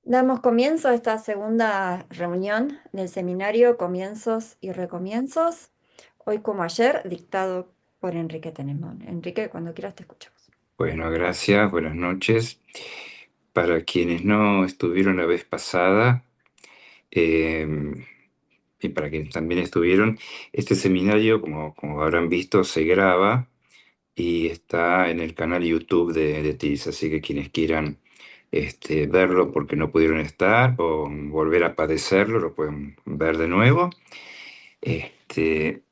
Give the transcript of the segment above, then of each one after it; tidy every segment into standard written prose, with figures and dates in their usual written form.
Damos comienzo a esta segunda reunión del seminario Comienzos y Recomienzos, hoy como ayer, dictado por Enrique Tenemón. Enrique, cuando quieras te escuchamos. Bueno, gracias, buenas noches. Para quienes no estuvieron la vez pasada, eh, y para quienes también estuvieron, este seminario, como habrán visto, se graba y está en el canal YouTube de TIS, así que quienes quieran verlo porque no pudieron estar o volver a padecerlo, lo pueden ver de nuevo. Este,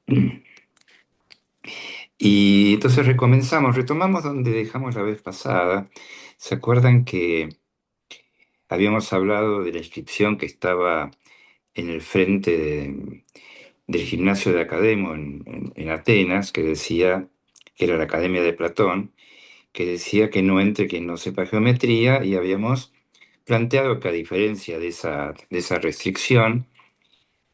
y entonces retomamos donde dejamos la vez pasada. ¿Se acuerdan que habíamos hablado de la inscripción que estaba en el frente del gimnasio de Academo en Atenas, que decía que era la Academia de Platón, que decía que no entre quien no sepa geometría, y habíamos planteado que a diferencia de esa restricción,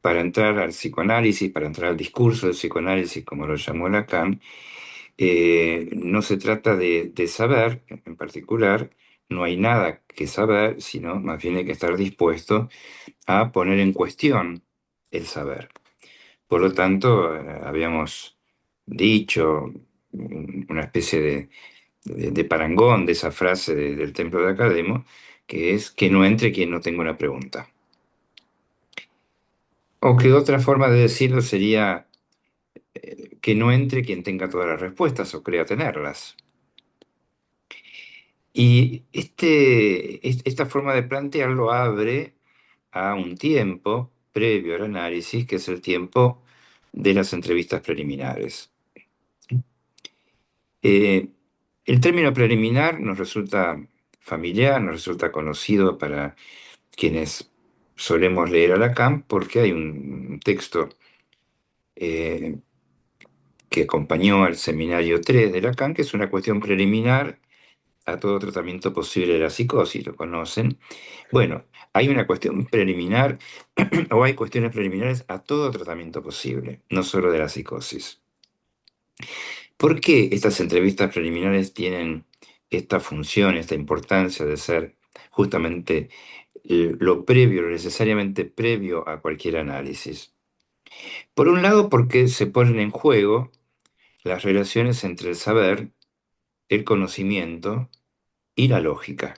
para entrar al psicoanálisis, para entrar al discurso del psicoanálisis, como lo llamó Lacan, no se trata de saber en particular, no hay nada que saber, sino más bien hay que estar dispuesto a poner en cuestión el saber. Por lo tanto, habíamos dicho una especie de parangón de esa frase del templo de Academo, que es que no entre quien no tenga una pregunta. O que otra forma de decirlo sería que no entre quien tenga todas las respuestas o crea tenerlas. Y esta forma de plantearlo abre a un tiempo previo al análisis, que es el tiempo de las entrevistas preliminares. Eh, el término preliminar nos resulta familiar, nos resulta conocido para quienes solemos leer a Lacan, porque hay un texto eh, que acompañó al seminario 3 de Lacan, que es una cuestión preliminar a todo tratamiento posible de la psicosis, lo conocen. Bueno, hay una cuestión preliminar o hay cuestiones preliminares a todo tratamiento posible, no solo de la psicosis. ¿Por qué estas entrevistas preliminares tienen esta función, esta importancia de ser justamente lo previo, lo necesariamente previo a cualquier análisis? Por un lado, porque se ponen en juego las relaciones entre el saber, el conocimiento y la lógica.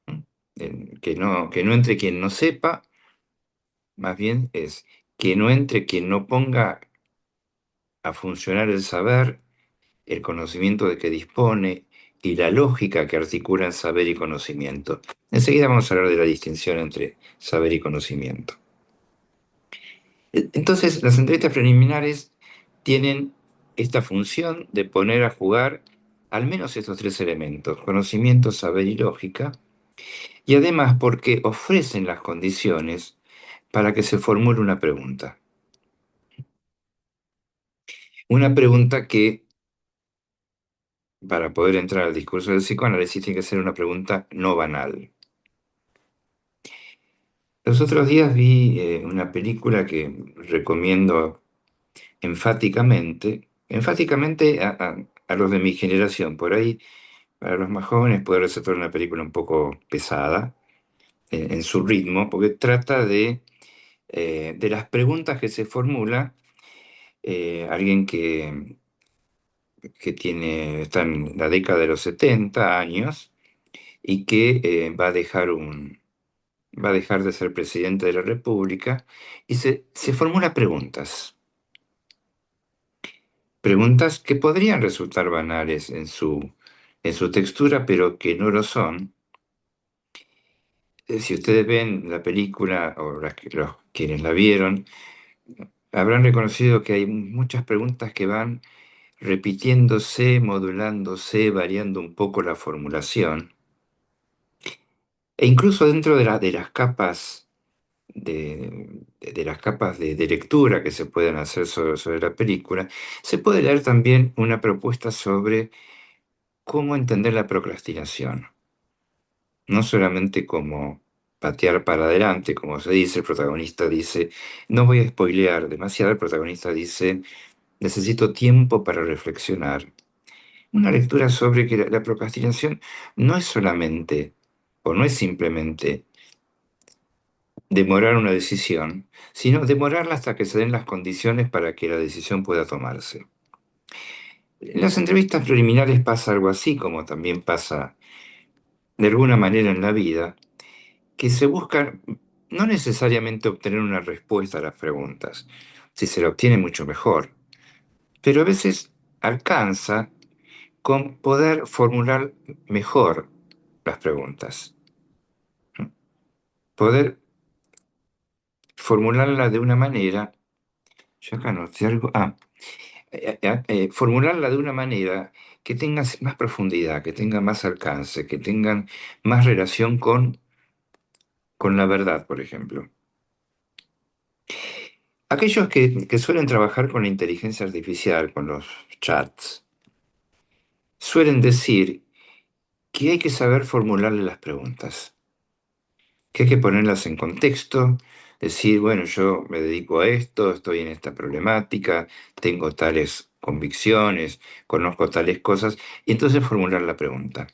¿Mm? Que no entre quien no sepa, más bien es que no entre quien no ponga a funcionar el saber, el conocimiento de que dispone y la lógica que articulan saber y conocimiento. Enseguida vamos a hablar de la distinción entre saber y conocimiento. Entonces, las entrevistas preliminares tienen esta función de poner a jugar al menos estos tres elementos, conocimiento, saber y lógica, y además porque ofrecen las condiciones para que se formule una pregunta. Una pregunta que, para poder entrar al discurso del psicoanálisis, tiene que ser una pregunta no banal. Los otros días vi una película que recomiendo enfáticamente a los de mi generación. Por ahí, para los más jóvenes, puede resultar una película un poco pesada en su ritmo, porque trata de las preguntas que se formula alguien está en la década de los 70 años y que va a dejar de ser presidente de la República y se formula preguntas. Preguntas que podrían resultar banales en su textura, pero que no lo son. Si ustedes ven la película, o quienes la vieron, habrán reconocido que hay muchas preguntas que van repitiéndose, modulándose, variando un poco la formulación. E incluso dentro de las capas de las capas de lectura que se pueden hacer sobre la película, se puede leer también una propuesta sobre cómo entender la procrastinación. No solamente como patear para adelante, como se dice, el protagonista dice, no voy a spoilear demasiado, el protagonista dice, necesito tiempo para reflexionar. Una lectura sobre que la procrastinación no es solamente, o no es simplemente demorar una decisión, sino demorarla hasta que se den las condiciones para que la decisión pueda tomarse. En las entrevistas preliminares pasa algo así, como también pasa de alguna manera en la vida, que se busca no necesariamente obtener una respuesta a las preguntas. Si se la obtiene, mucho mejor. Pero a veces alcanza con poder formular mejor las preguntas. ¿No? Poder formularla de una manera, yo acá noté algo, formularla de una manera que tenga más profundidad, que tenga más alcance, que tengan más relación con la verdad, por ejemplo. Aquellos que suelen trabajar con la inteligencia artificial, con los chats, suelen decir que hay que saber formularle las preguntas, que hay que ponerlas en contexto, decir, bueno, yo me dedico a esto, estoy en esta problemática, tengo tales convicciones, conozco tales cosas, y entonces formular la pregunta.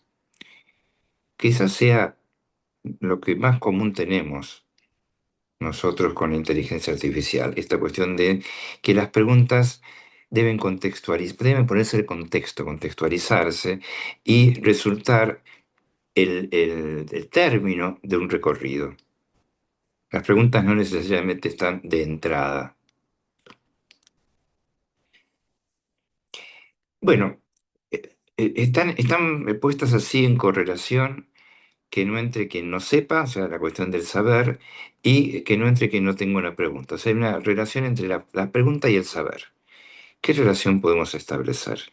Quizás sea lo que más común tenemos nosotros con la inteligencia artificial, esta cuestión de que las preguntas deben ponerse el contexto, contextualizarse y resultar el término de un recorrido. Las preguntas no necesariamente están de entrada. Bueno, están puestas así en correlación que no entre quien no sepa, o sea, la cuestión del saber, y que no entre quien no tenga una pregunta. O sea, hay una relación entre la pregunta y el saber. ¿Qué relación podemos establecer?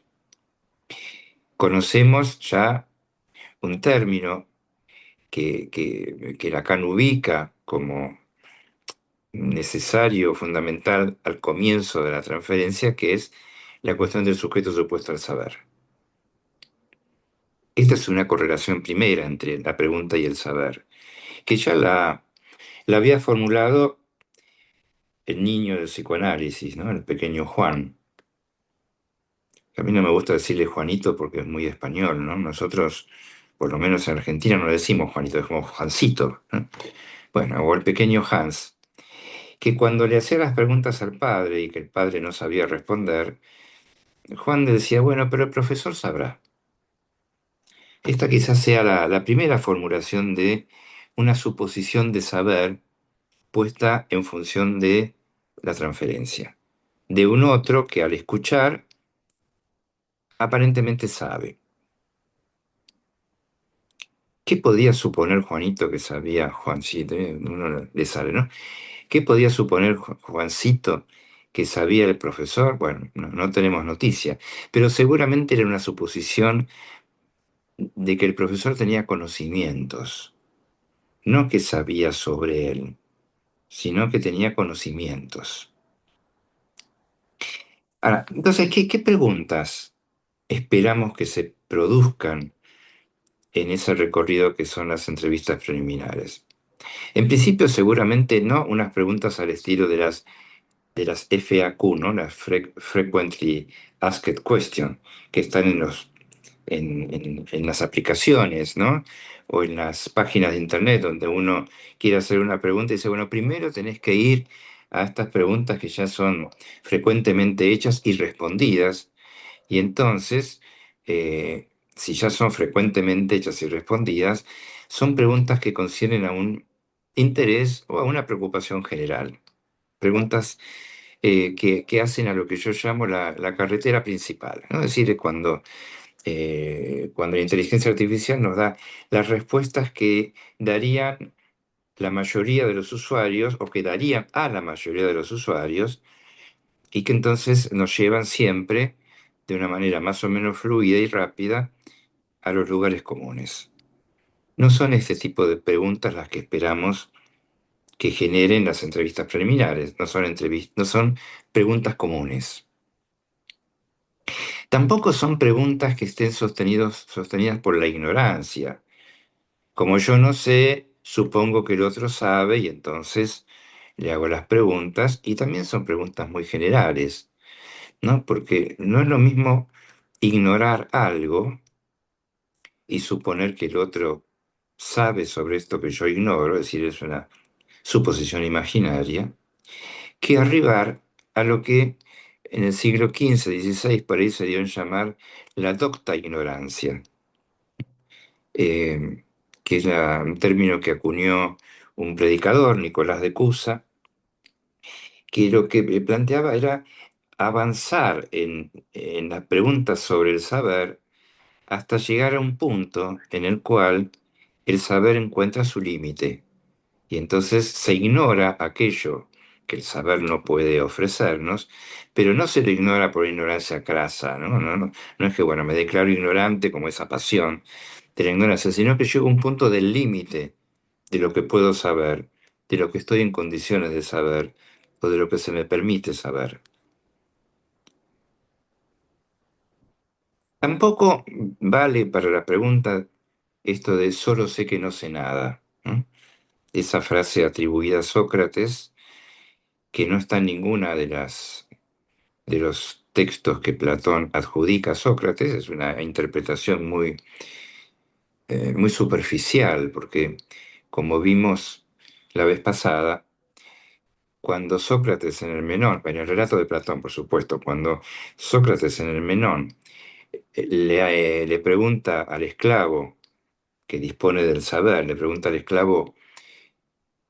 Conocemos ya un término que Lacan ubica como necesario, fundamental al comienzo de la transferencia, que es la cuestión del sujeto supuesto al saber. Esta es una correlación primera entre la pregunta y el saber, que ya la había formulado el niño del psicoanálisis, ¿no? El pequeño Juan. A mí no me gusta decirle Juanito porque es muy español, ¿no? Nosotros, por lo menos en Argentina, no le decimos Juanito, decimos Juancito, ¿no? Bueno, o el pequeño Hans, que cuando le hacía las preguntas al padre y que el padre no sabía responder, Juan le decía, bueno, pero el profesor sabrá. Esta quizás sea la primera formulación de una suposición de saber puesta en función de la transferencia, de un otro que al escuchar aparentemente sabe. ¿Qué podía suponer Juanito que sabía Juancito? Uno le sale, ¿no? ¿Qué podía suponer Juancito que sabía el profesor? Bueno, no tenemos noticia, pero seguramente era una suposición de que el profesor tenía conocimientos, no que sabía sobre él, sino que tenía conocimientos. Ahora, entonces, ¿qué preguntas esperamos que se produzcan en ese recorrido que son las entrevistas preliminares? En principio, seguramente no unas preguntas al estilo de las FAQ, ¿no? Las Frequently Asked Question, que están en las aplicaciones, ¿no? O en las páginas de internet donde uno quiere hacer una pregunta y dice, bueno, primero tenés que ir a estas preguntas que ya son frecuentemente hechas y respondidas, y entonces, si ya son frecuentemente hechas y respondidas, son preguntas que concienen a un interés o a una preocupación general. Preguntas que hacen a lo que yo llamo la carretera principal, ¿no? Es decir, cuando la inteligencia artificial nos da las respuestas que darían la mayoría de los usuarios o que darían a la mayoría de los usuarios y que entonces nos llevan siempre de una manera más o menos fluida y rápida a los lugares comunes. No son este tipo de preguntas las que esperamos que generen las entrevistas preliminares, no son preguntas comunes. Tampoco son preguntas que estén sostenidas por la ignorancia. Como yo no sé, supongo que el otro sabe y entonces le hago las preguntas y también son preguntas muy generales, ¿no? Porque no es lo mismo ignorar algo y suponer que el otro sabe sobre esto que yo ignoro, es decir, es una suposición imaginaria, que arribar a lo que en el siglo XV-XVI por ahí se dio en llamar la docta ignorancia, eh, que es un término que acuñó un predicador, Nicolás de Cusa, que lo que planteaba era avanzar en las preguntas sobre el saber hasta llegar a un punto en el cual el saber encuentra su límite y entonces se ignora aquello que el saber no puede ofrecernos, pero no se lo ignora por ignorancia crasa, ¿no? No es que, bueno, me declaro ignorante como esa pasión de la ignorancia, sino que llego a un punto del límite de lo que puedo saber, de lo que estoy en condiciones de saber o de lo que se me permite saber. Tampoco vale para la pregunta esto de solo sé que no sé nada, ¿no? Esa frase atribuida a Sócrates, que no está en ninguna de los textos que Platón adjudica a Sócrates, es una interpretación muy superficial, porque como vimos la vez pasada, cuando Sócrates en el Menón, en el relato de Platón, por supuesto, cuando Sócrates en el Menón le pregunta al esclavo que dispone del saber, le pregunta al esclavo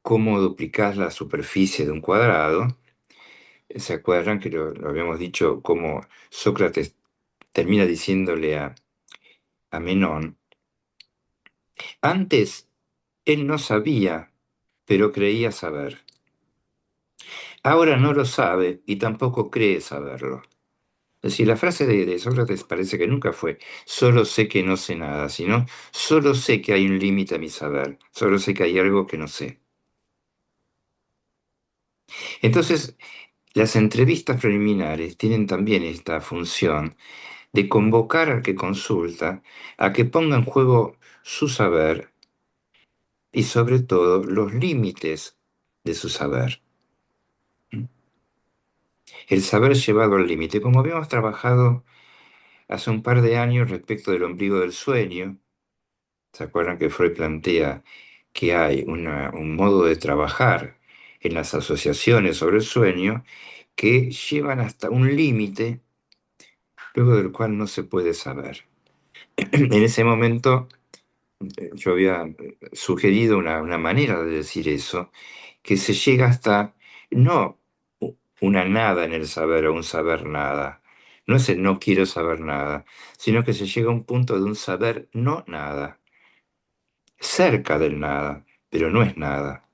cómo duplicás la superficie de un cuadrado. ¿Se acuerdan que lo habíamos dicho, cómo Sócrates termina diciéndole a Menón? Antes él no sabía, pero creía saber. Ahora no lo sabe y tampoco cree saberlo. Es decir, la frase de Sócrates parece que nunca fue solo sé que no sé nada, sino solo sé que hay un límite a mi saber, solo sé que hay algo que no sé. Entonces, las entrevistas preliminares tienen también esta función de convocar al que consulta a que ponga en juego su saber y sobre todo los límites de su saber. El saber llevado al límite, como habíamos trabajado hace un par de años respecto del ombligo del sueño. ¿Se acuerdan que Freud plantea que hay un modo de trabajar en las asociaciones sobre el sueño que llevan hasta un límite, luego del cual no se puede saber? En ese momento yo había sugerido una manera de decir eso, que se llega hasta no una nada en el saber o un saber nada. No es el no quiero saber nada, sino que se llega a un punto de un saber no nada, cerca del nada, pero no es nada.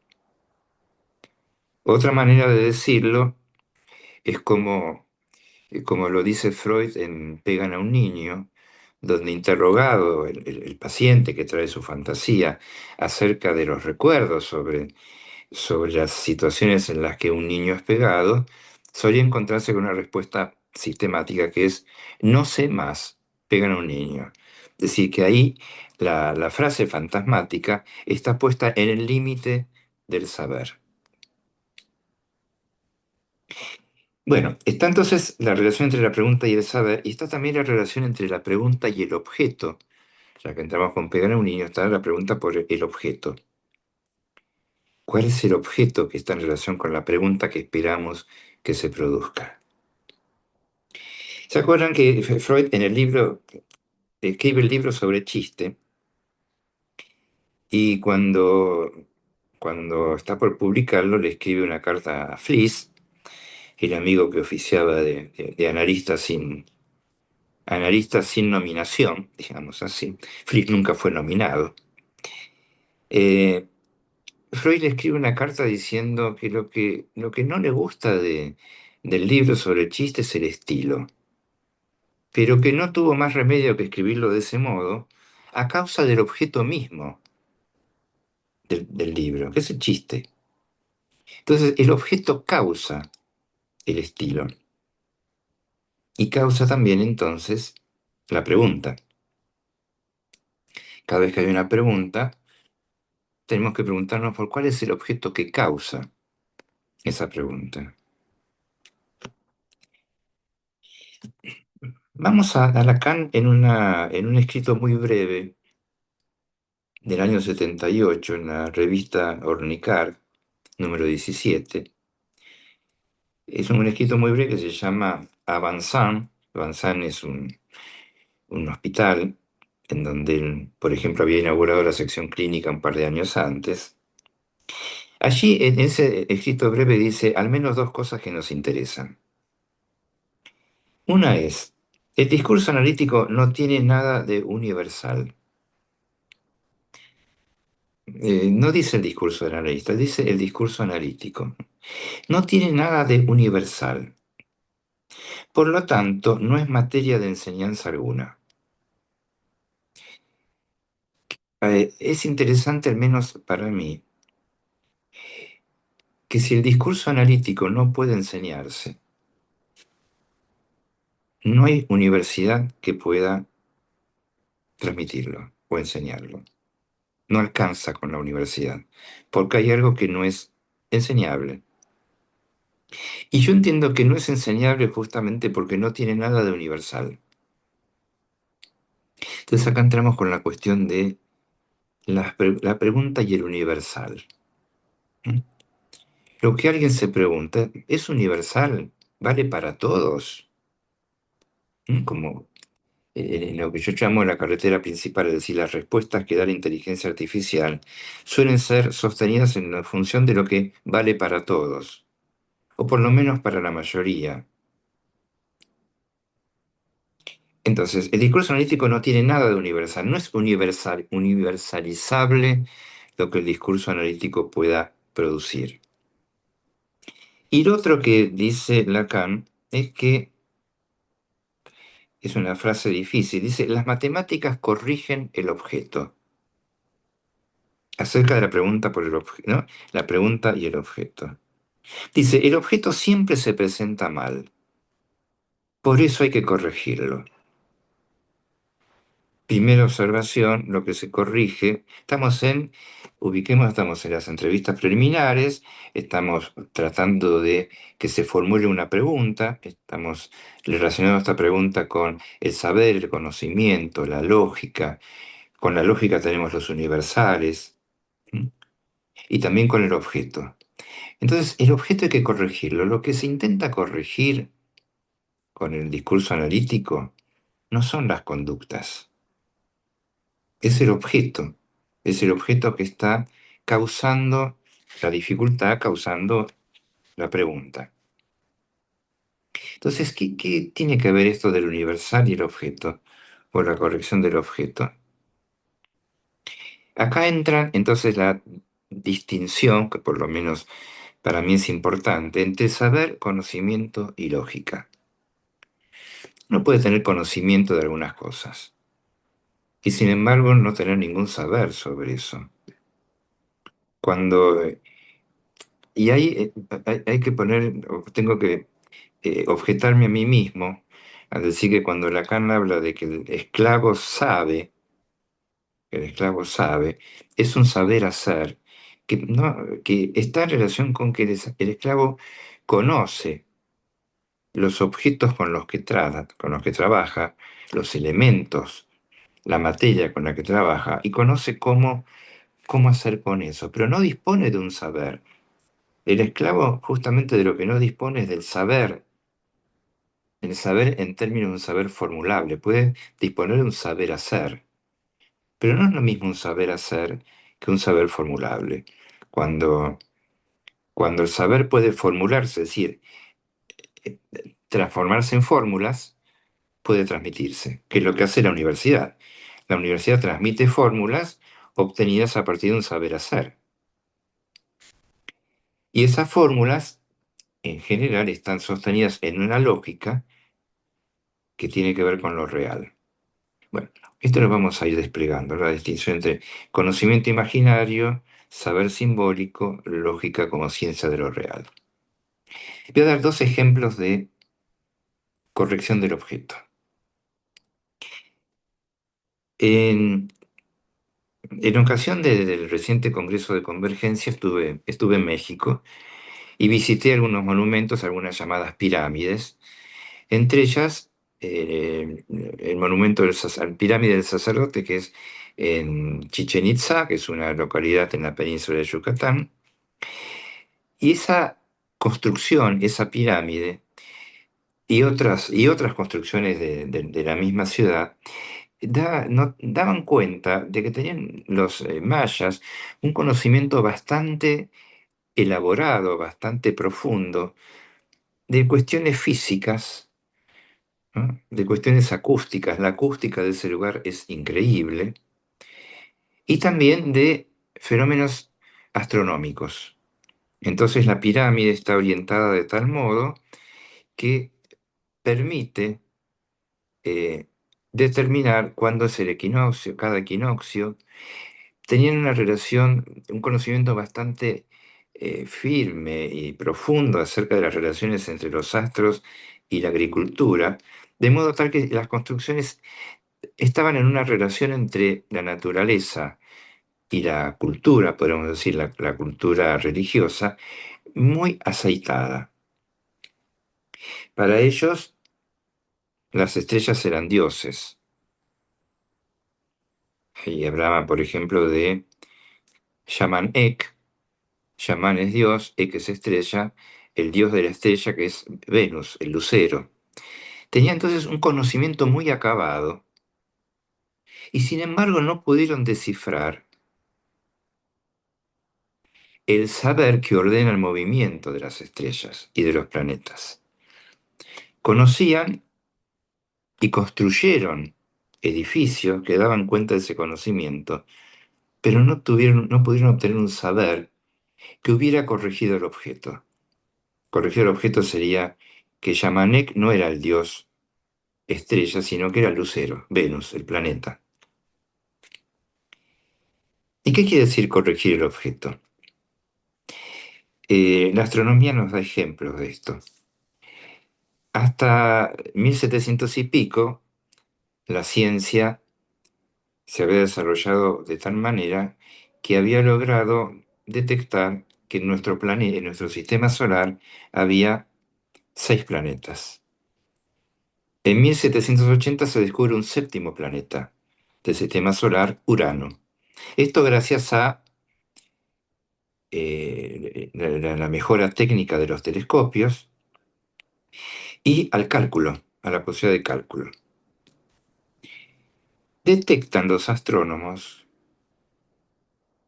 Otra manera de decirlo es como lo dice Freud en Pegan a un niño, donde interrogado el paciente que trae su fantasía acerca de los recuerdos sobre las situaciones en las que un niño es pegado, solía encontrarse con una respuesta sistemática que es no sé más, pegan a un niño. Es decir, que ahí la frase fantasmática está puesta en el límite del saber. Bueno, está entonces la relación entre la pregunta y el saber, y está también la relación entre la pregunta y el objeto. Ya que entramos con pegar a un niño, está la pregunta por el objeto. ¿Cuál es el objeto que está en relación con la pregunta que esperamos que se produzca? ¿Se acuerdan que Freud en el libro escribe el libro sobre chiste y cuando está por publicarlo le escribe una carta a Fliess, el amigo que oficiaba de analista sin nominación, digamos así? Fliess nunca fue nominado. Eh, Freud le escribe una carta diciendo que lo que no le gusta del libro sobre el chiste es el estilo, pero que no tuvo más remedio que escribirlo de ese modo a causa del objeto mismo del libro, que es el chiste. Entonces, el objeto causa el estilo y causa también entonces la pregunta. Cada vez que hay una pregunta, tenemos que preguntarnos por cuál es el objeto que causa esa pregunta. Vamos a Lacan en un escrito muy breve del año 78 en la revista Ornicar. número 17. Es un escrito muy breve que se llama Avanzan. Avanzan es un hospital en donde él, por ejemplo, había inaugurado la sección clínica un par de años antes. Allí, en ese escrito breve, dice al menos dos cosas que nos interesan. Una es, el discurso analítico no tiene nada de universal. No dice el discurso del analista, dice el discurso analítico. No tiene nada de universal. Por lo tanto, no es materia de enseñanza alguna. Es interesante, al menos para mí, que si el discurso analítico no puede enseñarse, no hay universidad que pueda transmitirlo o enseñarlo. No alcanza con la universidad, porque hay algo que no es enseñable. Y yo entiendo que no es enseñable justamente porque no tiene nada de universal. Entonces acá entramos con la cuestión de la pregunta y el universal. ¿Mm? Lo que alguien se pregunta, ¿es universal? ¿Vale para todos? Como en lo que yo llamo la carretera principal, es decir, las respuestas que da la inteligencia artificial suelen ser sostenidas en la función de lo que vale para todos, o por lo menos para la mayoría. Entonces, el discurso analítico no tiene nada de universal, no es universalizable lo que el discurso analítico pueda producir. Y lo otro que dice Lacan es que, es una frase difícil, dice, las matemáticas corrigen el objeto. Acerca de la pregunta por el objeto, ¿no? La pregunta y el objeto. Dice, el objeto siempre se presenta mal, por eso hay que corregirlo. Primera observación, lo que se corrige, estamos en las entrevistas preliminares, estamos tratando de que se formule una pregunta, estamos relacionando esta pregunta con el saber, el conocimiento, la lógica. Con la lógica tenemos los universales, ¿m? Y también con el objeto. Entonces, el objeto hay que corregirlo. Lo que se intenta corregir con el discurso analítico no son las conductas, es el objeto que está causando la dificultad, causando la pregunta. Entonces, ¿qué tiene que ver esto del universal y el objeto, o la corrección del objeto? Acá entra entonces la distinción, que por lo menos para mí es importante, entre saber, conocimiento y lógica. Uno puede tener conocimiento de algunas cosas y sin embargo no tener ningún saber sobre eso. Cuando, y ahí hay que poner, o tengo que objetarme a mí mismo al decir que cuando Lacan habla de que el esclavo sabe, es un saber hacer, que, no, que está en relación con que el esclavo conoce los objetos con los que trata, con los que trabaja, los elementos, la materia con la que trabaja, y conoce cómo hacer con eso, pero no dispone de un saber. El esclavo justamente de lo que no dispone es del saber, el saber en términos de un saber formulable, puede disponer de un saber hacer, pero no es lo mismo un saber hacer que un saber formulable. Cuando, cuando el saber puede formularse, es decir, eh, transformarse en fórmulas, puede transmitirse, que es lo que hace la universidad. La universidad transmite fórmulas obtenidas a partir de un saber hacer. Y esas fórmulas, en general, están sostenidas en una lógica que tiene que ver con lo real. Bueno, esto lo vamos a ir desplegando, la distinción entre conocimiento imaginario, saber simbólico, lógica como ciencia de lo real. Voy a dar dos ejemplos de corrección del objeto. En, en ocasión del reciente Congreso de Convergencia estuve en México y visité algunos monumentos, algunas llamadas pirámides, entre ellas el monumento pirámide del sacerdote, que es en Chichen Itza, que es una localidad en la península de Yucatán, Y esa construcción, esa pirámide y otras construcciones de la misma ciudad, daban cuenta de que tenían los mayas un conocimiento bastante elaborado, bastante profundo, de cuestiones físicas, ¿no? De cuestiones acústicas. La acústica de ese lugar es increíble. Y también de fenómenos astronómicos. Entonces la pirámide está orientada de tal modo que permite eh, determinar cuándo es el equinoccio, cada equinoccio. Tenían una relación, un conocimiento bastante firme y profundo acerca de las relaciones entre los astros y la agricultura, de modo tal que las construcciones estaban en una relación entre la naturaleza y la cultura, podemos decir la cultura religiosa, muy aceitada. Para ellos, las estrellas eran dioses. Y hablaban, por ejemplo, de Shaman Ek. Shaman es dios, Ek es estrella, el dios de la estrella que es Venus, el lucero. Tenía entonces un conocimiento muy acabado y sin embargo no pudieron descifrar el saber que ordena el movimiento de las estrellas y de los planetas. Conocían y construyeron edificios que daban cuenta de ese conocimiento, pero no pudieron obtener un saber que hubiera corregido el objeto. Corregir el objeto sería que Yamanek no era el dios estrella, sino que era Lucero, Venus, el planeta. ¿Y qué quiere decir corregir el objeto? La astronomía nos da ejemplos de esto. Hasta 1700 y pico, la ciencia se había desarrollado de tal manera que había logrado detectar que en nuestro planeta, en nuestro sistema solar, había 6 planetas. En 1780 se descubre un séptimo planeta del sistema solar, Urano. Esto gracias a la mejora técnica de los telescopios y al cálculo, a la posibilidad de cálculo. Detectan los astrónomos,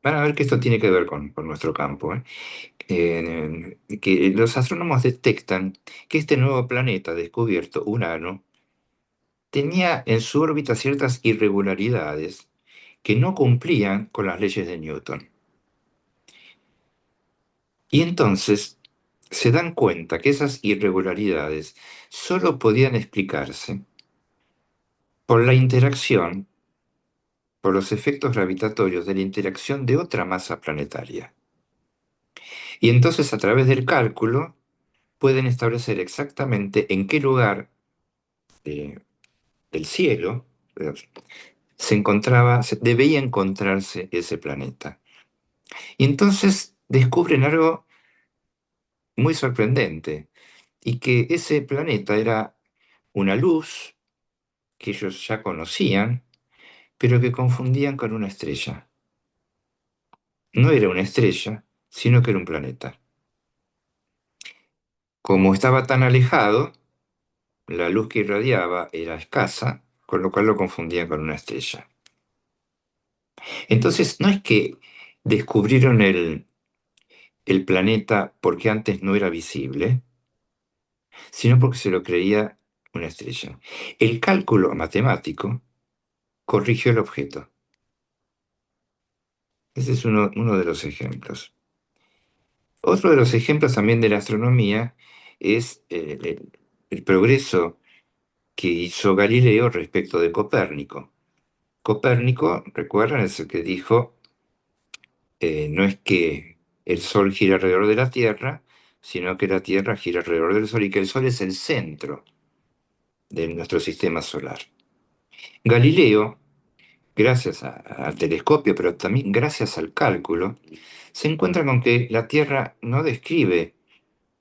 van a ver que esto tiene que ver con nuestro campo, que los astrónomos detectan que este nuevo planeta descubierto, Urano, tenía en su órbita ciertas irregularidades que no cumplían con las leyes de Newton. Y entonces se dan cuenta que esas irregularidades solo podían explicarse por la interacción, por los efectos gravitatorios de la interacción de otra masa planetaria. Y entonces a través del cálculo pueden establecer exactamente en qué lugar del cielo debía encontrarse ese planeta. Y entonces descubren algo muy sorprendente, y que ese planeta era una luz que ellos ya conocían, pero que confundían con una estrella. No era una estrella, sino que era un planeta. Como estaba tan alejado, la luz que irradiaba era escasa, con lo cual lo confundían con una estrella. Entonces, no es que descubrieron el planeta porque antes no era visible, sino porque se lo creía una estrella. El cálculo matemático corrigió el objeto. Ese es uno de los ejemplos. Otro de los ejemplos también de la astronomía es el progreso que hizo Galileo respecto de Copérnico. Copérnico, recuerdan, es el que dijo, no es que el Sol gira alrededor de la Tierra, sino que la Tierra gira alrededor del Sol y que el Sol es el centro de nuestro sistema solar. Galileo, gracias al telescopio, pero también gracias al cálculo, se encuentra con que la Tierra no describe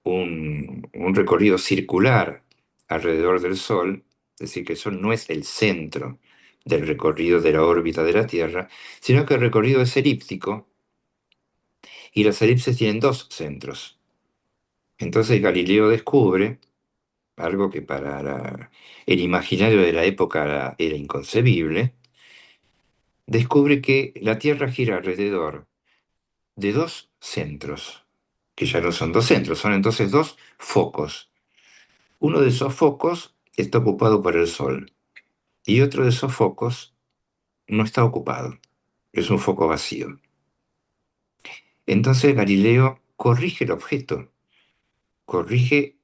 un recorrido circular alrededor del Sol, es decir, que el Sol no es el centro del recorrido de la órbita de la Tierra, sino que el recorrido es elíptico y las elipses tienen dos centros. Entonces Galileo descubre algo que para el imaginario de la época era inconcebible, descubre que la Tierra gira alrededor de dos centros, que ya no son dos centros, son entonces dos focos. Uno de esos focos está ocupado por el Sol y otro de esos focos no está ocupado, es un foco vacío. Entonces Galileo corrige el objeto, corrige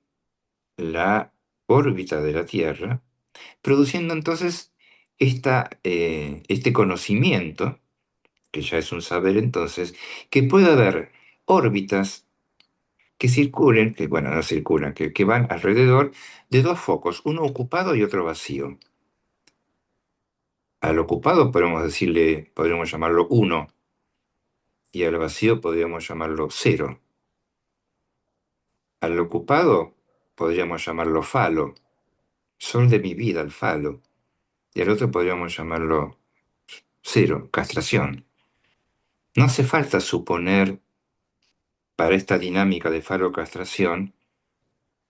la órbita de la Tierra, produciendo entonces este conocimiento, que ya es un saber entonces, que puede haber órbitas que circulen, que bueno, no circulan, que van alrededor de dos focos, uno ocupado y otro vacío. Al ocupado podemos decirle, podríamos llamarlo uno, y al vacío podríamos llamarlo cero. Al ocupado podríamos llamarlo falo, sol de mi vida, el falo, y al otro podríamos llamarlo cero, castración. No hace falta suponer para esta dinámica de falo-castración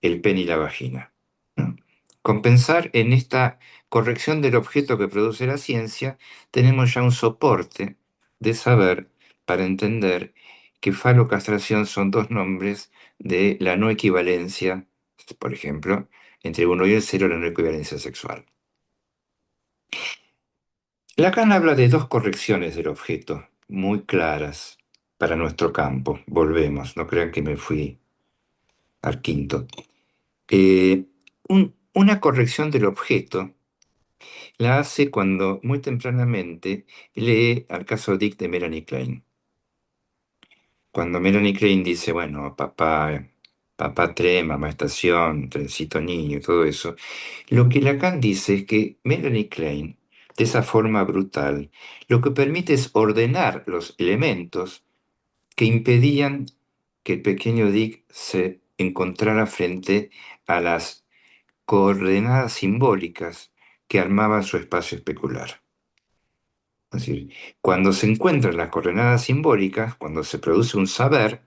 el pene y la vagina, ¿no? Con pensar en esta corrección del objeto que produce la ciencia, tenemos ya un soporte de saber para entender que falocastración son dos nombres de la no equivalencia, por ejemplo, entre uno y el cero, la no equivalencia sexual. Lacan habla de dos correcciones del objeto, muy claras para nuestro campo. Volvemos, no crean que me fui al quinto. Eh, una corrección del objeto la hace cuando muy tempranamente lee al caso Dick de Melanie Klein. Cuando Melanie Klein dice, bueno, papá tren, mamá estación, trencito niño y todo eso, lo que Lacan dice es que Melanie Klein, de esa forma brutal, lo que permite es ordenar los elementos que impedían que el pequeño Dick se encontrara frente a las coordenadas simbólicas que armaban su espacio especular. Es decir, cuando se encuentran las coordenadas simbólicas, cuando se produce un saber,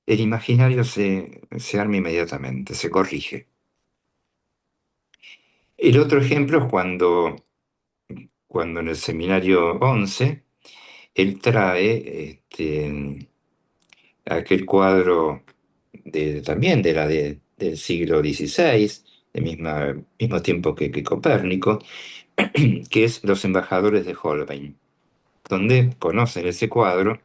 el imaginario se arma inmediatamente, se corrige. El otro ejemplo es cuando en el seminario 11 él trae aquel cuadro también del siglo XVI, del mismo tiempo que Copérnico, que es Los embajadores de Holbein, donde conocen ese cuadro,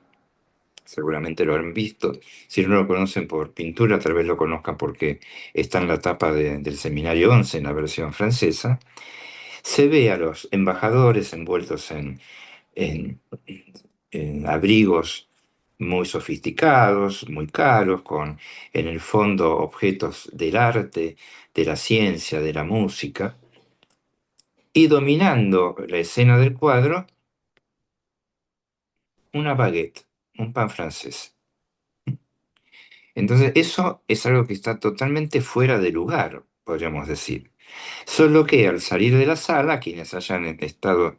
seguramente lo han visto, si no lo conocen por pintura, tal vez lo conozcan porque está en la tapa del Seminario 11, en la versión francesa, se ve a los embajadores envueltos en, en abrigos muy sofisticados, muy caros, con en el fondo objetos del arte, de la ciencia, de la música, y dominando la escena del cuadro, una baguette, un pan francés. Entonces, eso es algo que está totalmente fuera de lugar, podríamos decir. Solo que al salir de la sala, quienes hayan estado,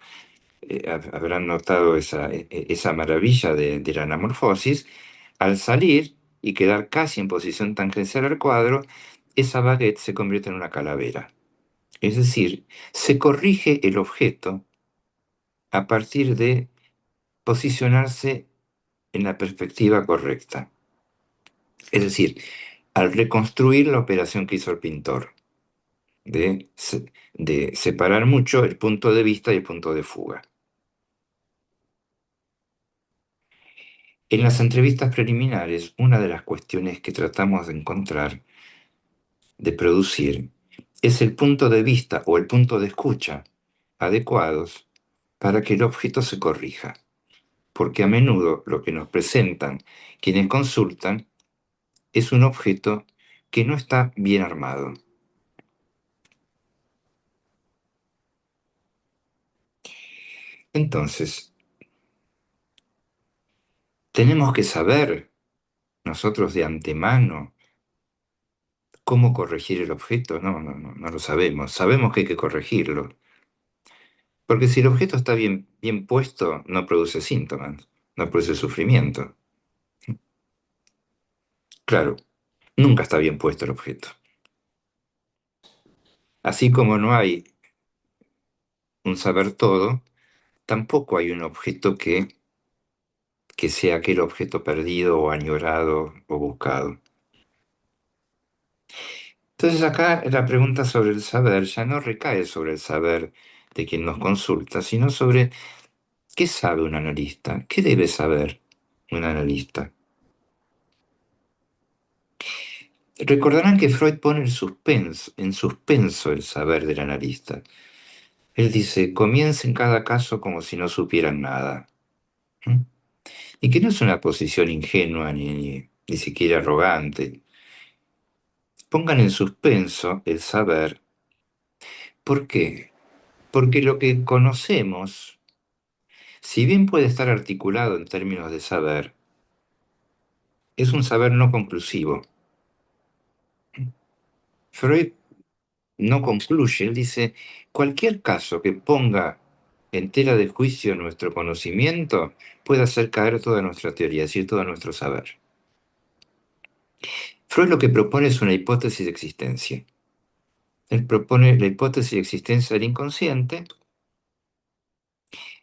habrán notado esa maravilla de la anamorfosis, al salir y quedar casi en posición tangencial al cuadro, esa baguette se convierte en una calavera. Es decir, se corrige el objeto a partir de posicionarse en la perspectiva correcta. Es decir, al reconstruir la operación que hizo el pintor, de separar mucho el punto de vista y el punto de fuga. En las entrevistas preliminares, una de las cuestiones que tratamos de encontrar, de producir, es el punto de vista o el punto de escucha adecuados para que el objeto se corrija, porque a menudo lo que nos presentan quienes consultan es un objeto que no está bien armado. Entonces, tenemos que saber nosotros de antemano cómo corregir el objeto. No lo sabemos. Sabemos que hay que corregirlo. Porque si el objeto está bien puesto, no produce síntomas, no produce sufrimiento. Claro, Nunca está bien puesto el objeto. Así como no hay un saber todo, tampoco hay un objeto que sea aquel objeto perdido o añorado o buscado. Entonces acá la pregunta sobre el saber ya no recae sobre el saber de quien nos consulta, sino sobre qué sabe un analista, qué debe saber un analista. Recordarán que Freud pone en suspenso el saber del analista. Él dice, comiencen cada caso como si no supieran nada. ¿Mm? Y que no es una posición ingenua ni siquiera arrogante. Pongan en suspenso el saber. ¿Por qué? Porque lo que conocemos, si bien puede estar articulado en términos de saber, es un saber no conclusivo. Freud no concluye, él dice, cualquier caso que ponga en tela de juicio nuestro conocimiento puede hacer caer toda nuestra teoría, es decir, todo nuestro saber. Freud lo que propone es una hipótesis de existencia. Él propone la hipótesis de existencia del inconsciente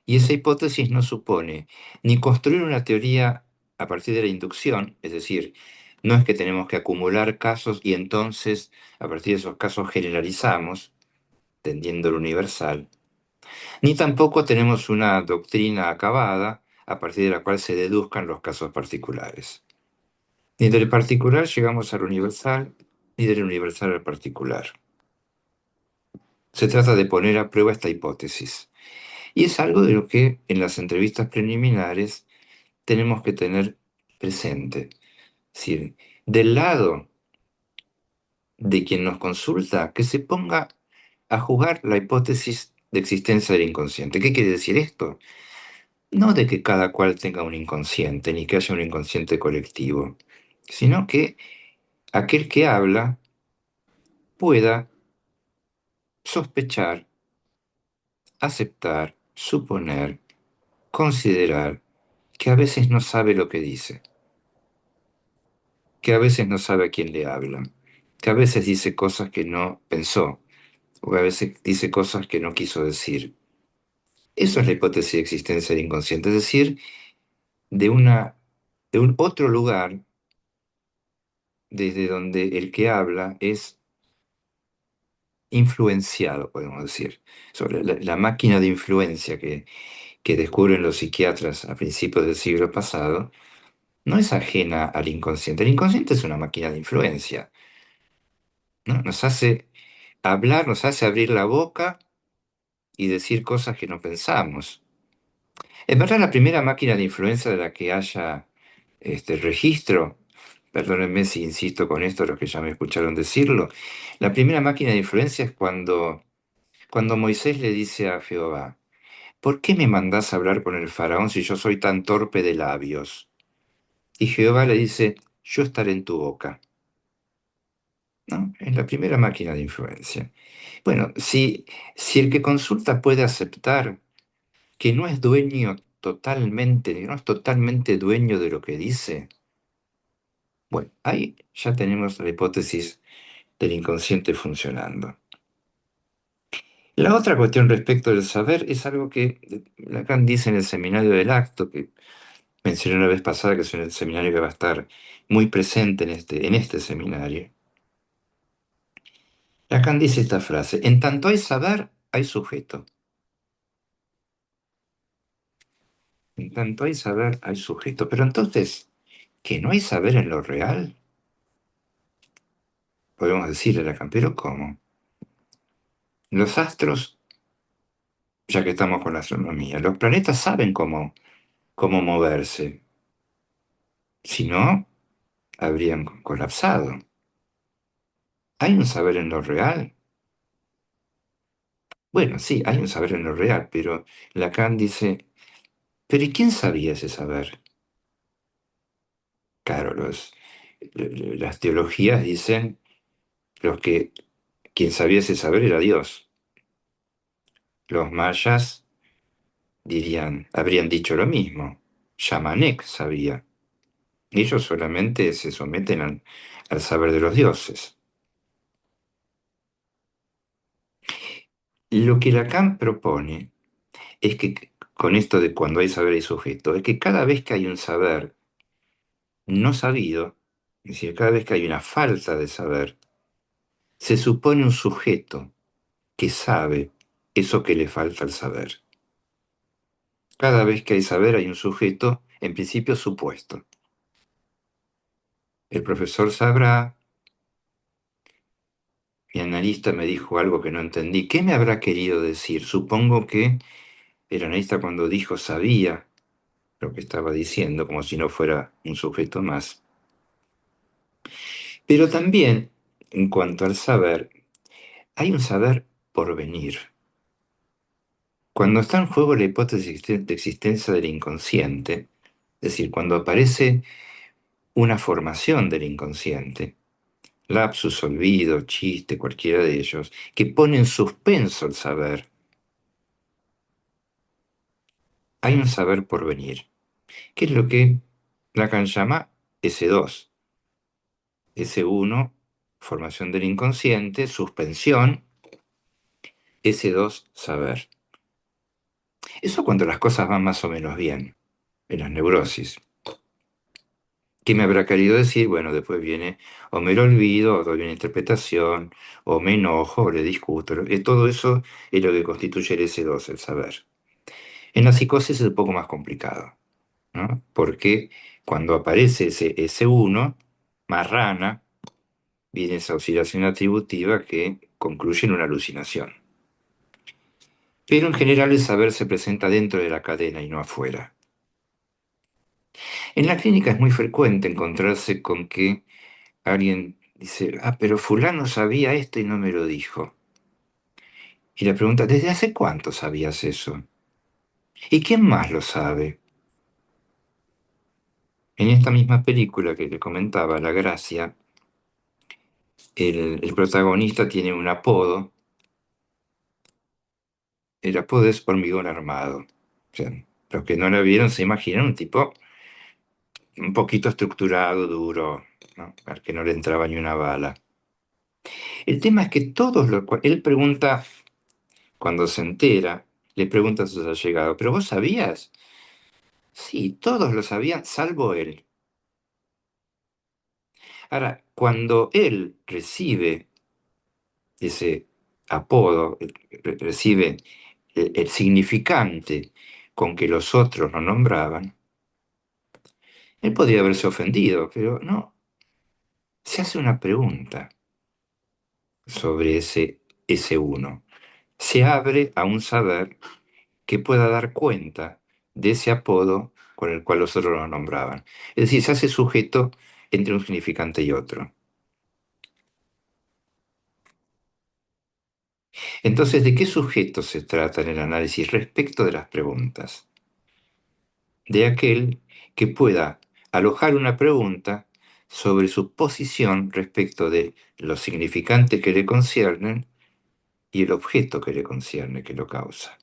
y esa hipótesis no supone ni construir una teoría a partir de la inducción, es decir, no es que tenemos que acumular casos y entonces a partir de esos casos generalizamos, tendiendo lo universal, ni tampoco tenemos una doctrina acabada a partir de la cual se deduzcan los casos particulares. Ni del particular llegamos al universal, ni del universal al particular. Se trata de poner a prueba esta hipótesis. Y es algo de lo que en las entrevistas preliminares tenemos que tener presente. Es decir, del lado de quien nos consulta, que se ponga a jugar la hipótesis de existencia del inconsciente. ¿Qué quiere decir esto? No de que cada cual tenga un inconsciente, ni que haya un inconsciente colectivo, sino que aquel que habla pueda sospechar, aceptar, suponer, considerar que a veces no sabe lo que dice, que a veces no sabe a quién le habla, que a veces dice cosas que no pensó, o que a veces dice cosas que no quiso decir. Eso es la hipótesis de existencia del inconsciente, es decir, de de un otro lugar desde donde el que habla es influenciado, podemos decir, sobre la máquina de influencia que descubren los psiquiatras a principios del siglo pasado, no es ajena al inconsciente. El inconsciente es una máquina de influencia, ¿no? Nos hace hablar, nos hace abrir la boca y decir cosas que no pensamos. En verdad, la primera máquina de influencia de la que haya registro, perdónenme si insisto con esto, los que ya me escucharon decirlo, la primera máquina de influencia es cuando Moisés le dice a Jehová, ¿por qué me mandás a hablar con el faraón si yo soy tan torpe de labios? Y Jehová le dice, yo estaré en tu boca. ¿No? Es la primera máquina de influencia. Bueno, si el que consulta puede aceptar que no es dueño totalmente, que no es totalmente dueño de lo que dice, bueno, ahí ya tenemos la hipótesis del inconsciente funcionando. La otra cuestión respecto del saber es algo que Lacan dice en el seminario del acto, que mencioné una vez pasada, que es el seminario que va a estar muy presente en este seminario. Lacan dice esta frase, en tanto hay saber, hay sujeto. En tanto hay saber, hay sujeto. Pero entonces, ¿que no hay saber en lo real? Podemos decirle a Lacan, pero ¿cómo? Los astros, ya que estamos con la astronomía, los planetas saben cómo moverse. Si no, habrían colapsado. ¿Hay un saber en lo real? Bueno, sí, hay un saber en lo real, pero Lacan dice, ¿pero y quién sabía ese saber? Claro, las teologías dicen los que quien sabía ese saber era Dios. Los mayas habrían dicho lo mismo. Yamanek sabía. Ellos solamente se someten al saber de los dioses. Lo que Lacan propone es que, con esto de cuando hay saber y sujeto, es que cada vez que hay un saber no sabido, es decir, cada vez que hay una falta de saber, se supone un sujeto que sabe eso que le falta al saber. Cada vez que hay saber hay un sujeto, en principio supuesto. El profesor sabrá, mi analista me dijo algo que no entendí. ¿Qué me habrá querido decir? Supongo que el analista cuando dijo sabía lo que estaba diciendo, como si no fuera un sujeto más. Pero también, en cuanto al saber, hay un saber por venir. Cuando está en juego la hipótesis de existencia del inconsciente, es decir, cuando aparece una formación del inconsciente, lapsus, olvido, chiste, cualquiera de ellos, que pone en suspenso el saber, hay un saber por venir, que es lo que Lacan llama S2. S1, formación del inconsciente, suspensión, S2, saber. Eso cuando las cosas van más o menos bien, en las neurosis. ¿Qué me habrá querido decir? Bueno, después viene o me lo olvido, o doy una interpretación, o me enojo, o le discuto. Todo eso es lo que constituye el S2, el saber. En la psicosis es un poco más complicado, ¿no? Porque cuando aparece ese S1, más rana, viene esa oscilación atributiva que concluye en una alucinación. Pero en general el saber se presenta dentro de la cadena y no afuera. En la clínica es muy frecuente encontrarse con que alguien dice, ah, pero fulano sabía esto y no me lo dijo. Y la pregunta, ¿desde hace cuánto sabías eso? ¿Y quién más lo sabe? En esta misma película que te comentaba, La Gracia, el protagonista tiene un apodo. El apodo es Hormigón Armado. O sea, los que no la vieron se imaginan un tipo un poquito estructurado, duro, ¿no? Al que no le entraba ni una bala. El tema es que él pregunta, cuando se entera, le pregunta a sus allegados, ¿pero vos sabías? Sí, todos lo sabían, salvo él. Ahora, cuando él recibe ese apodo, recibe el significante con que los otros lo nombraban, él podría haberse ofendido, pero no, se hace una pregunta sobre ese uno. Se abre a un saber que pueda dar cuenta de ese apodo con el cual los otros lo nombraban. Es decir, se hace sujeto entre un significante y otro. Entonces, ¿de qué sujeto se trata en el análisis respecto de las preguntas? De aquel que pueda alojar una pregunta sobre su posición respecto de los significantes que le conciernen y el objeto que le concierne, que lo causa.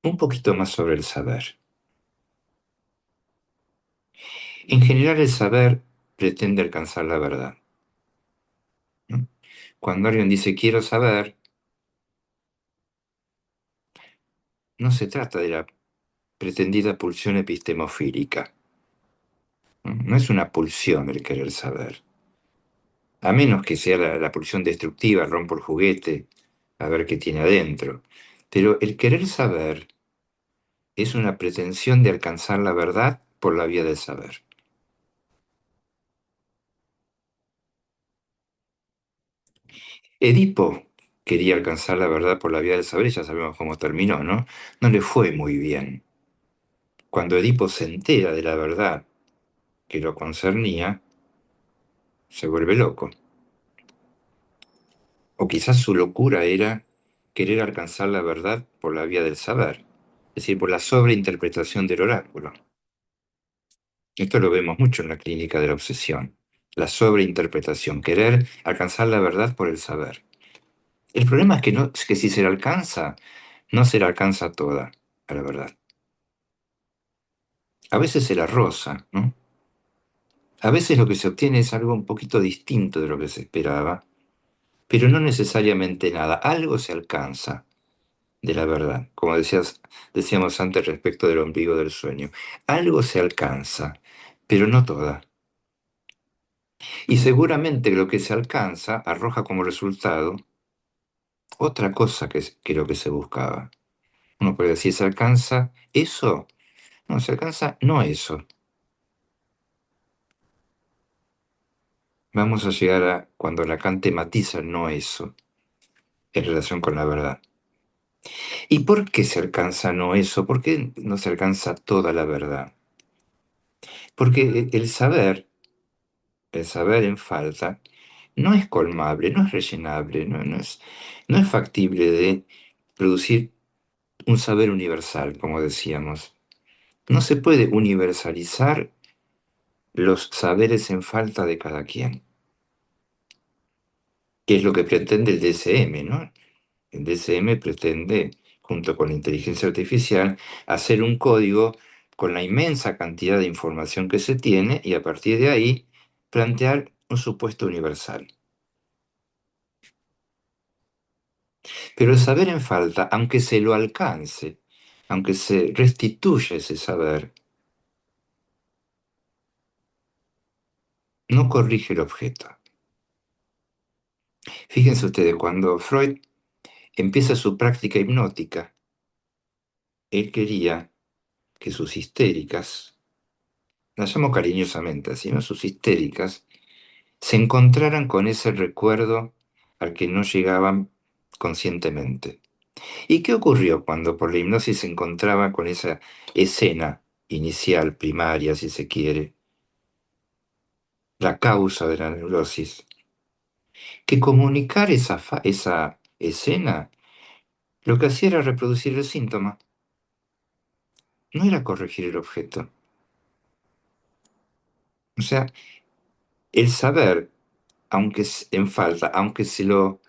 Un poquito más sobre el saber. En general, el saber pretende alcanzar la verdad, ¿no? Cuando alguien dice quiero saber, no se trata de la pretendida pulsión epistemofílica, ¿no? No es una pulsión el querer saber, a menos que sea la pulsión destructiva, rompo el juguete, a ver qué tiene adentro. Pero el querer saber es una pretensión de alcanzar la verdad por la vía del saber. Edipo quería alcanzar la verdad por la vía del saber y ya sabemos cómo terminó, ¿no? No le fue muy bien. Cuando Edipo se entera de la verdad que lo concernía, se vuelve loco. O quizás su locura era querer alcanzar la verdad por la vía del saber, es decir, por la sobreinterpretación del oráculo. Esto lo vemos mucho en la clínica de la obsesión, la sobreinterpretación, querer alcanzar la verdad por el saber. El problema es que, no, es que si se la alcanza, no se la alcanza toda a la verdad. a veces se la roza, ¿no? A veces lo que se obtiene es algo un poquito distinto de lo que se esperaba, pero no necesariamente nada. Algo se alcanza de la verdad, como decíamos antes respecto del ombligo del sueño. Algo se alcanza, pero no toda. Y seguramente lo que se alcanza arroja como resultado otra cosa que lo que se buscaba. Uno puede decir, ¿se alcanza eso? No, se alcanza no eso. Vamos a llegar a cuando Lacan tematiza no eso en relación con la verdad. ¿Y por qué se alcanza no eso? ¿Por qué no se alcanza toda la verdad? Porque el saber en falta, no es colmable, no es rellenable, no es factible de producir un saber universal, como decíamos. No se puede universalizar los saberes en falta de cada quien, que es lo que pretende el DSM, ¿no? El DSM pretende, junto con la inteligencia artificial, hacer un código con la inmensa cantidad de información que se tiene y a partir de ahí plantear un supuesto universal. Pero el saber en falta, aunque se lo alcance, aunque se restituya ese saber, no corrige el objeto. Fíjense ustedes, cuando Freud empieza su práctica hipnótica, él quería que sus histéricas, las llamo cariñosamente así, ¿no? Sus histéricas, se encontraran con ese recuerdo al que no llegaban conscientemente. ¿Y qué ocurrió cuando por la hipnosis se encontraba con esa escena inicial, primaria, si se quiere, la causa de la neurosis? Que comunicar esa escena lo que hacía era reproducir el síntoma, no era corregir el objeto. O sea, el saber, aunque en falta, aunque se lo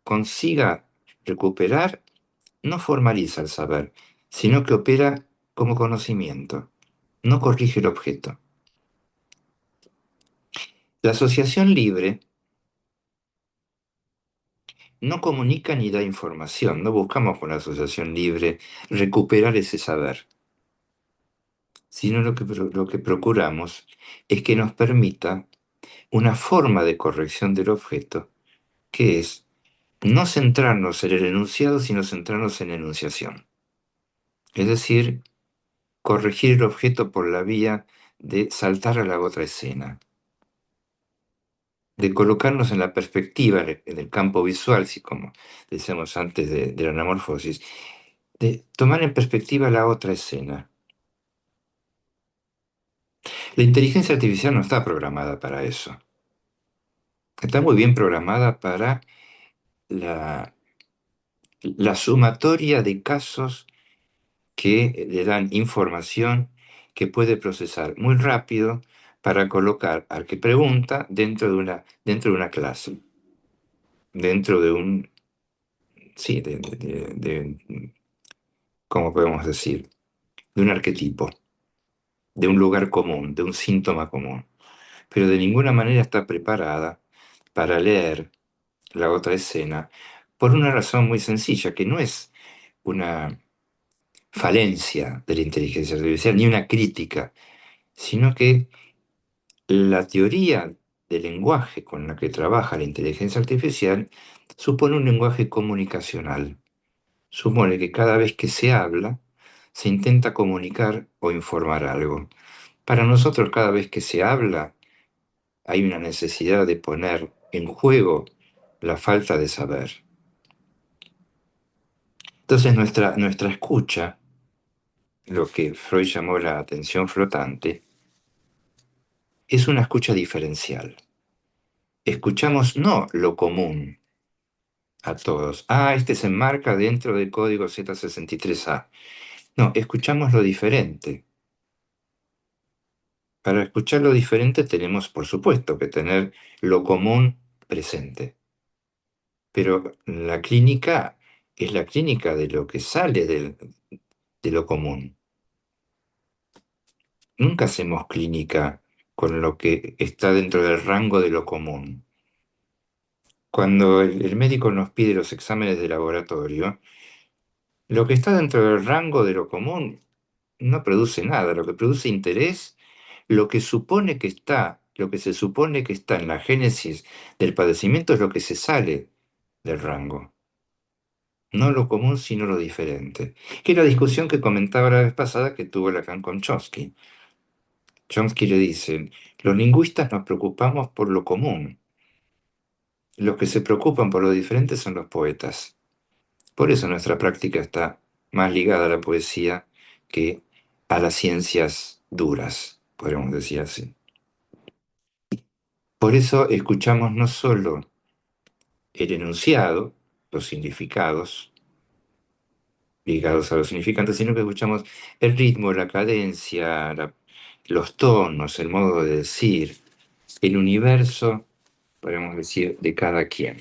consiga recuperar, no formaliza el saber, sino que opera como conocimiento, no corrige el objeto. La asociación libre no comunica ni da información, no buscamos con la asociación libre recuperar ese saber, sino lo que procuramos es que nos permita una forma de corrección del objeto, que es no centrarnos en el enunciado, sino centrarnos en la enunciación. Es decir, corregir el objeto por la vía de saltar a la otra escena, de colocarnos en la perspectiva, en el campo visual, si como decíamos antes de la anamorfosis, de tomar en perspectiva la otra escena. La inteligencia artificial no está programada para eso. Está muy bien programada para la, la sumatoria de casos que le dan información que puede procesar muy rápido para colocar al que pregunta dentro de una clase, dentro de un, sí, ¿cómo podemos decir? De un arquetipo, de un lugar común, de un síntoma común. Pero de ninguna manera está preparada para leer la otra escena por una razón muy sencilla, que no es una falencia de la inteligencia artificial ni una crítica, sino que la teoría del lenguaje con la que trabaja la inteligencia artificial supone un lenguaje comunicacional. Supone que cada vez que se habla, se intenta comunicar o informar algo. Para nosotros, cada vez que se habla, hay una necesidad de poner en juego la falta de saber. Entonces, nuestra escucha, lo que Freud llamó la atención flotante, es una escucha diferencial. Escuchamos no lo común a todos. Ah, este se enmarca dentro del código Z63A. No, escuchamos lo diferente. Para escuchar lo diferente tenemos, por supuesto, que tener lo común presente. Pero la clínica es la clínica de lo que sale de lo común. nunca hacemos clínica con lo que está dentro del rango de lo común. Cuando el médico nos pide los exámenes de laboratorio, lo que está dentro del rango de lo común no produce nada, lo que produce interés, lo que se supone que está en la génesis del padecimiento es lo que se sale del rango, no lo común sino lo diferente, que es la discusión que comentaba la vez pasada que tuvo Lacan con Chomsky. Chomsky le dice, los lingüistas nos preocupamos por lo común, los que se preocupan por lo diferente son los poetas. Por eso nuestra práctica está más ligada a la poesía que a las ciencias duras, podríamos decir así. Por eso escuchamos no solo el enunciado, los significados ligados a los significantes, sino que escuchamos el ritmo, la cadencia, los tonos, el modo de decir, el universo, podríamos decir, de cada quien.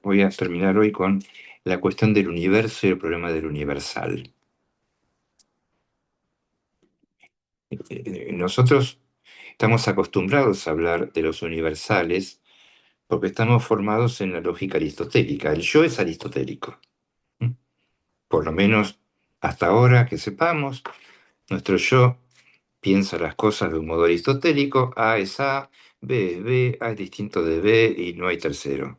Voy a terminar hoy con la cuestión del universo y el problema del universal. Nosotros estamos acostumbrados a hablar de los universales porque estamos formados en la lógica aristotélica. El yo es aristotélico. ¿Mm? Por lo menos hasta ahora que sepamos, nuestro yo piensa las cosas de un modo aristotélico. A es A, B es B, A es distinto de B y no hay tercero.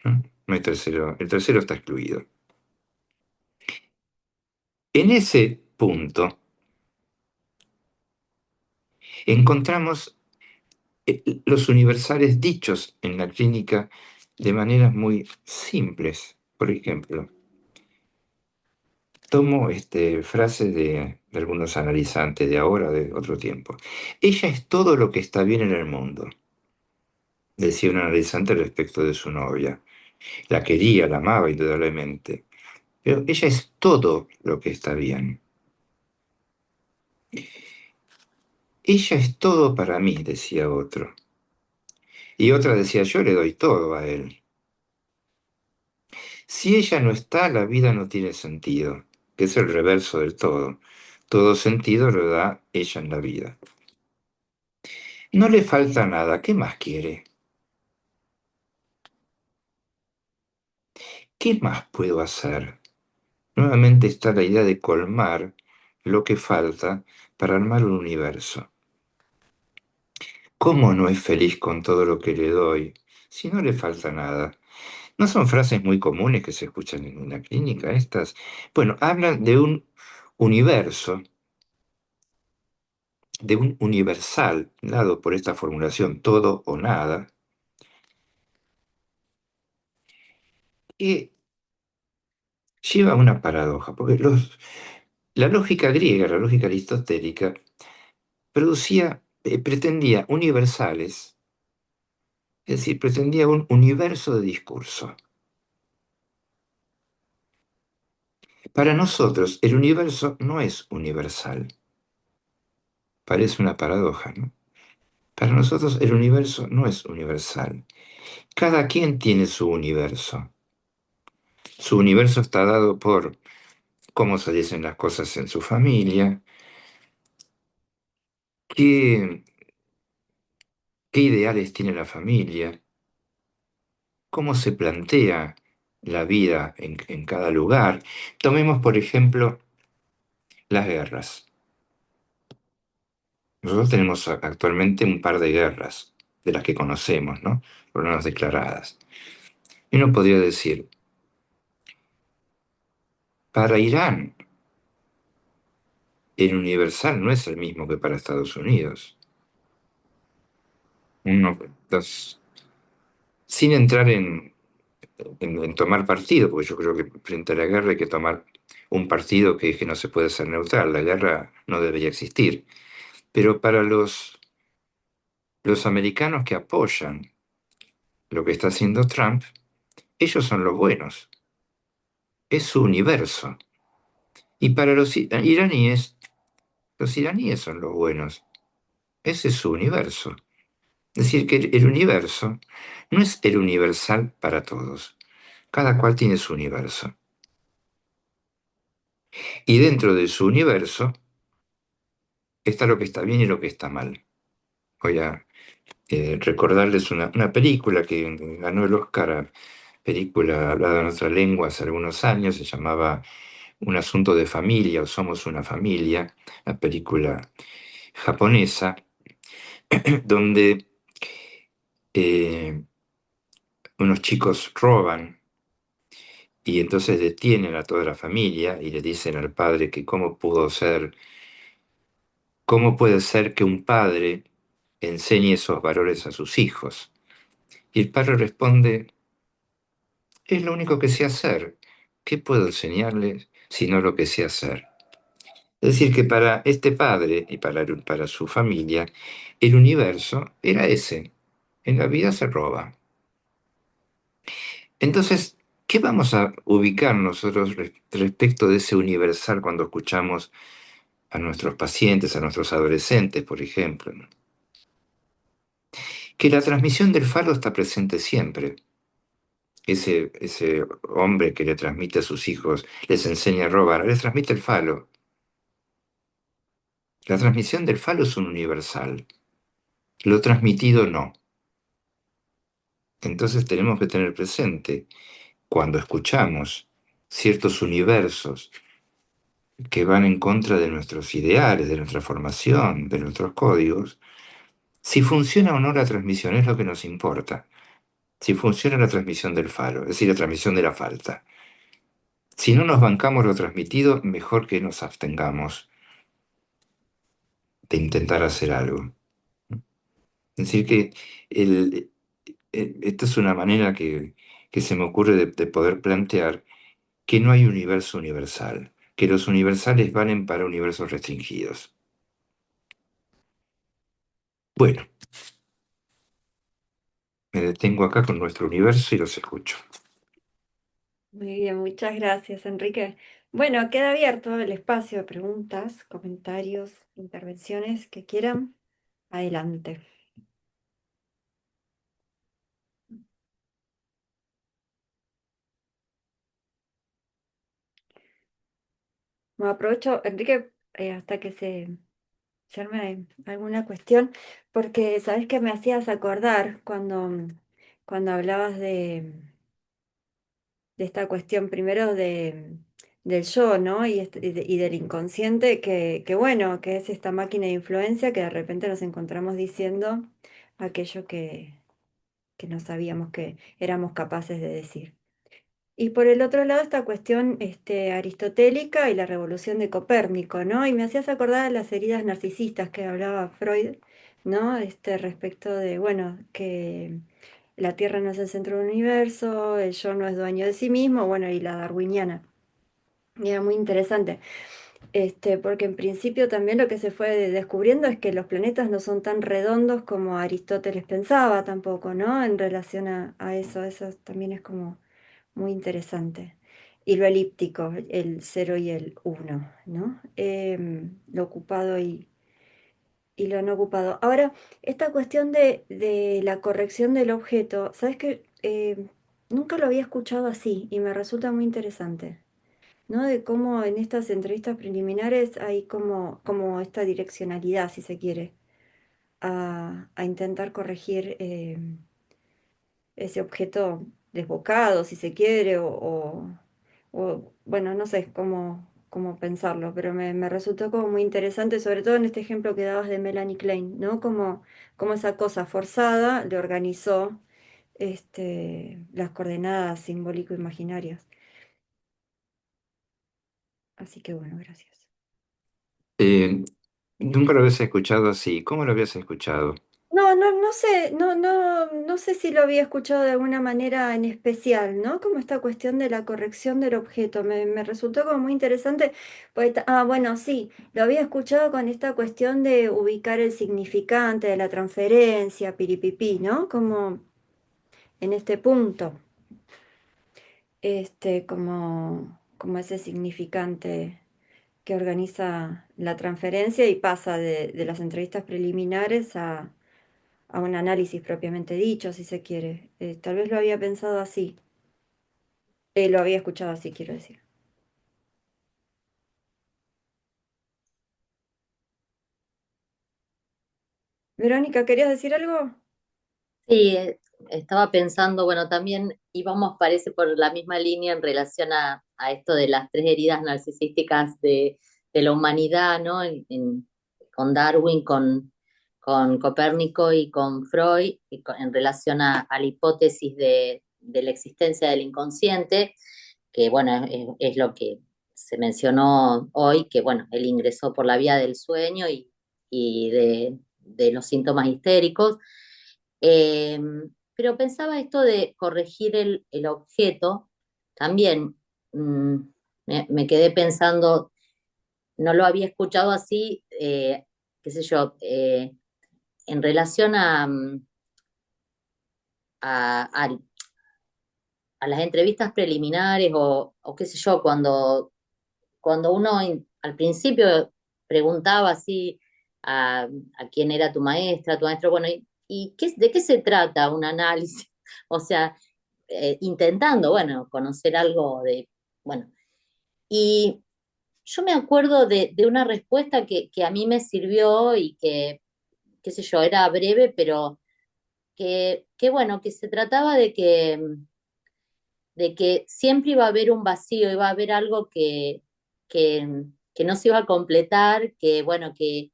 ¿No? No hay tercero. El tercero está excluido. En ese punto encontramos los universales dichos en la clínica de maneras muy simples. Por ejemplo, tomo frases de algunos analizantes de ahora, de otro tiempo. Ella es todo lo que está bien en el mundo, decía un analizante respecto de su novia. La quería, la amaba indudablemente, pero ella es todo lo que está bien. Ella es todo para mí, decía otro. Y otra decía, yo le doy todo a él. Si ella no está, la vida no tiene sentido, que es el reverso del todo. Todo sentido lo da ella en la vida. No le falta nada, ¿qué más quiere? ¿Qué más puedo hacer? Nuevamente está la idea de colmar lo que falta para armar un universo. ¿Cómo no es feliz con todo lo que le doy si no le falta nada? ¿No son frases muy comunes que se escuchan en una clínica estas? Bueno, hablan universo, de un universal dado por esta formulación todo o nada, que lleva a una paradoja, porque la lógica griega, la lógica aristotélica, pretendía universales, es decir, pretendía un universo de discurso. Para nosotros, el universo no es universal. Parece una paradoja, ¿no? Para nosotros, el universo no es universal. Cada quien tiene su universo. Su universo está dado por cómo se dicen las cosas en su familia, qué, qué ideales tiene la familia, cómo se plantea la vida en cada lugar. Tomemos, por ejemplo, las guerras. Nosotros tenemos actualmente un par de guerras, de las que conocemos, ¿no? Por lo menos declaradas. Y uno podría decir, para Irán, el universal no es el mismo que para Estados Unidos. Uno, dos, sin entrar en tomar partido, porque yo creo que frente a la guerra hay que tomar un partido que no se puede ser neutral. La guerra no debería existir. Pero para los americanos que apoyan lo que está haciendo Trump, ellos son los buenos. Es su universo. Y para los iraníes son los buenos. Ese es su universo. Es decir, que el universo no es el universal para todos. Cada cual tiene su universo. Y dentro de su universo está lo que está bien y lo que está mal. Voy a recordarles una película que ganó el Oscar, película hablada en otra lengua hace algunos años, se llamaba Un asunto de familia o Somos una familia, la película japonesa, donde eh, unos chicos roban y entonces detienen a toda la familia y le dicen al padre que cómo puede ser que un padre enseñe esos valores a sus hijos. Y el padre responde, es lo único que sé hacer. ¿Qué puedo enseñarles sino lo que sé hacer? Es decir, que para este padre y para su familia, el universo era ese. En la vida se roba. Entonces, ¿qué vamos a ubicar nosotros respecto de ese universal cuando escuchamos a nuestros pacientes, a nuestros adolescentes, por ejemplo? ¿No? Que la transmisión del falo está presente siempre. Ese hombre que le transmite a sus hijos, les enseña a robar, les transmite el falo. La transmisión del falo es un universal, lo transmitido no. Entonces tenemos que tener presente, cuando escuchamos ciertos universos que van en contra de nuestros ideales, de nuestra formación, de nuestros códigos, si funciona o no la transmisión es lo que nos importa. Si funciona la transmisión del falo, es decir, la transmisión de la falta. Si no nos bancamos lo transmitido, mejor que nos abstengamos de intentar hacer algo. Es decir, que esta es una manera que se me ocurre de poder plantear que no hay universo universal, que los universales valen para universos restringidos. Bueno, me detengo acá con nuestro universo y los escucho. Muy bien, muchas gracias, Enrique. Bueno, queda abierto el espacio de preguntas, comentarios, intervenciones que quieran. Adelante. Me aprovecho, Enrique, hasta que se arme alguna cuestión, porque sabes que me hacías acordar cuando hablabas de esta cuestión primero del yo, ¿no? Y del inconsciente, que bueno, que es esta máquina de influencia que de repente nos encontramos diciendo aquello que no sabíamos que éramos capaces de decir. Y por el otro lado, esta cuestión aristotélica y la revolución de Copérnico, ¿no? Y me hacías acordar de las heridas narcisistas que hablaba Freud, ¿no? Respecto de, bueno, que la Tierra no es el centro del universo, el yo no es dueño de sí mismo, bueno, y la darwiniana. Y era muy interesante, porque en principio también lo que se fue descubriendo es que los planetas no son tan redondos como Aristóteles pensaba tampoco, ¿no? En relación a eso también es como muy interesante. Y lo elíptico, el cero y el uno, ¿no? Lo ocupado y lo no ocupado. Ahora, esta cuestión de la corrección del objeto, ¿sabes qué? Nunca lo había escuchado así y me resulta muy interesante, ¿no? De cómo en estas entrevistas preliminares hay como esta direccionalidad, si se quiere, a intentar corregir ese objeto desbocado, si se quiere, bueno, no sé cómo pensarlo, pero me resultó como muy interesante, sobre todo en este ejemplo que dabas de Melanie Klein, ¿no? Como esa cosa forzada le organizó las coordenadas simbólico-imaginarias. Así que bueno, gracias. Eh, Nunca lo habías escuchado así. ¿Cómo lo habías escuchado? No sé, no sé si lo había escuchado de alguna manera en especial, ¿no? Como esta cuestión de la corrección del objeto, me resultó como muy interesante. Pues, bueno, sí, lo había escuchado con esta cuestión de ubicar el significante de la transferencia, piripipí, ¿no? Como en este punto, como ese significante que organiza la transferencia y pasa de las entrevistas preliminares a un análisis propiamente dicho, si se quiere. Tal vez lo había pensado así, lo había escuchado así, quiero decir. Verónica, ¿querías decir algo? Sí, estaba pensando, bueno, también íbamos, parece, por la misma línea en relación a esto de las tres heridas narcisísticas de la humanidad, ¿no? Con Darwin, con Copérnico y con Freud, en relación a la hipótesis de la existencia del inconsciente, que, bueno, es lo que se mencionó hoy, que, bueno, él ingresó por la vía del sueño y de los síntomas histéricos. Eh, pero pensaba esto de corregir el objeto, también mm, me quedé pensando, no lo había escuchado así, qué sé yo, en relación a, a- a las entrevistas preliminares o qué sé yo, cuando uno al principio preguntaba así a quién era tu maestro, bueno, ¿de qué se trata un análisis? O sea, intentando, bueno, conocer algo de, bueno, y yo me acuerdo de una respuesta que a mí me sirvió y que, qué sé yo, era breve, pero que bueno, que se trataba de que siempre iba a haber un vacío, iba a haber algo que no se iba a completar, que bueno, que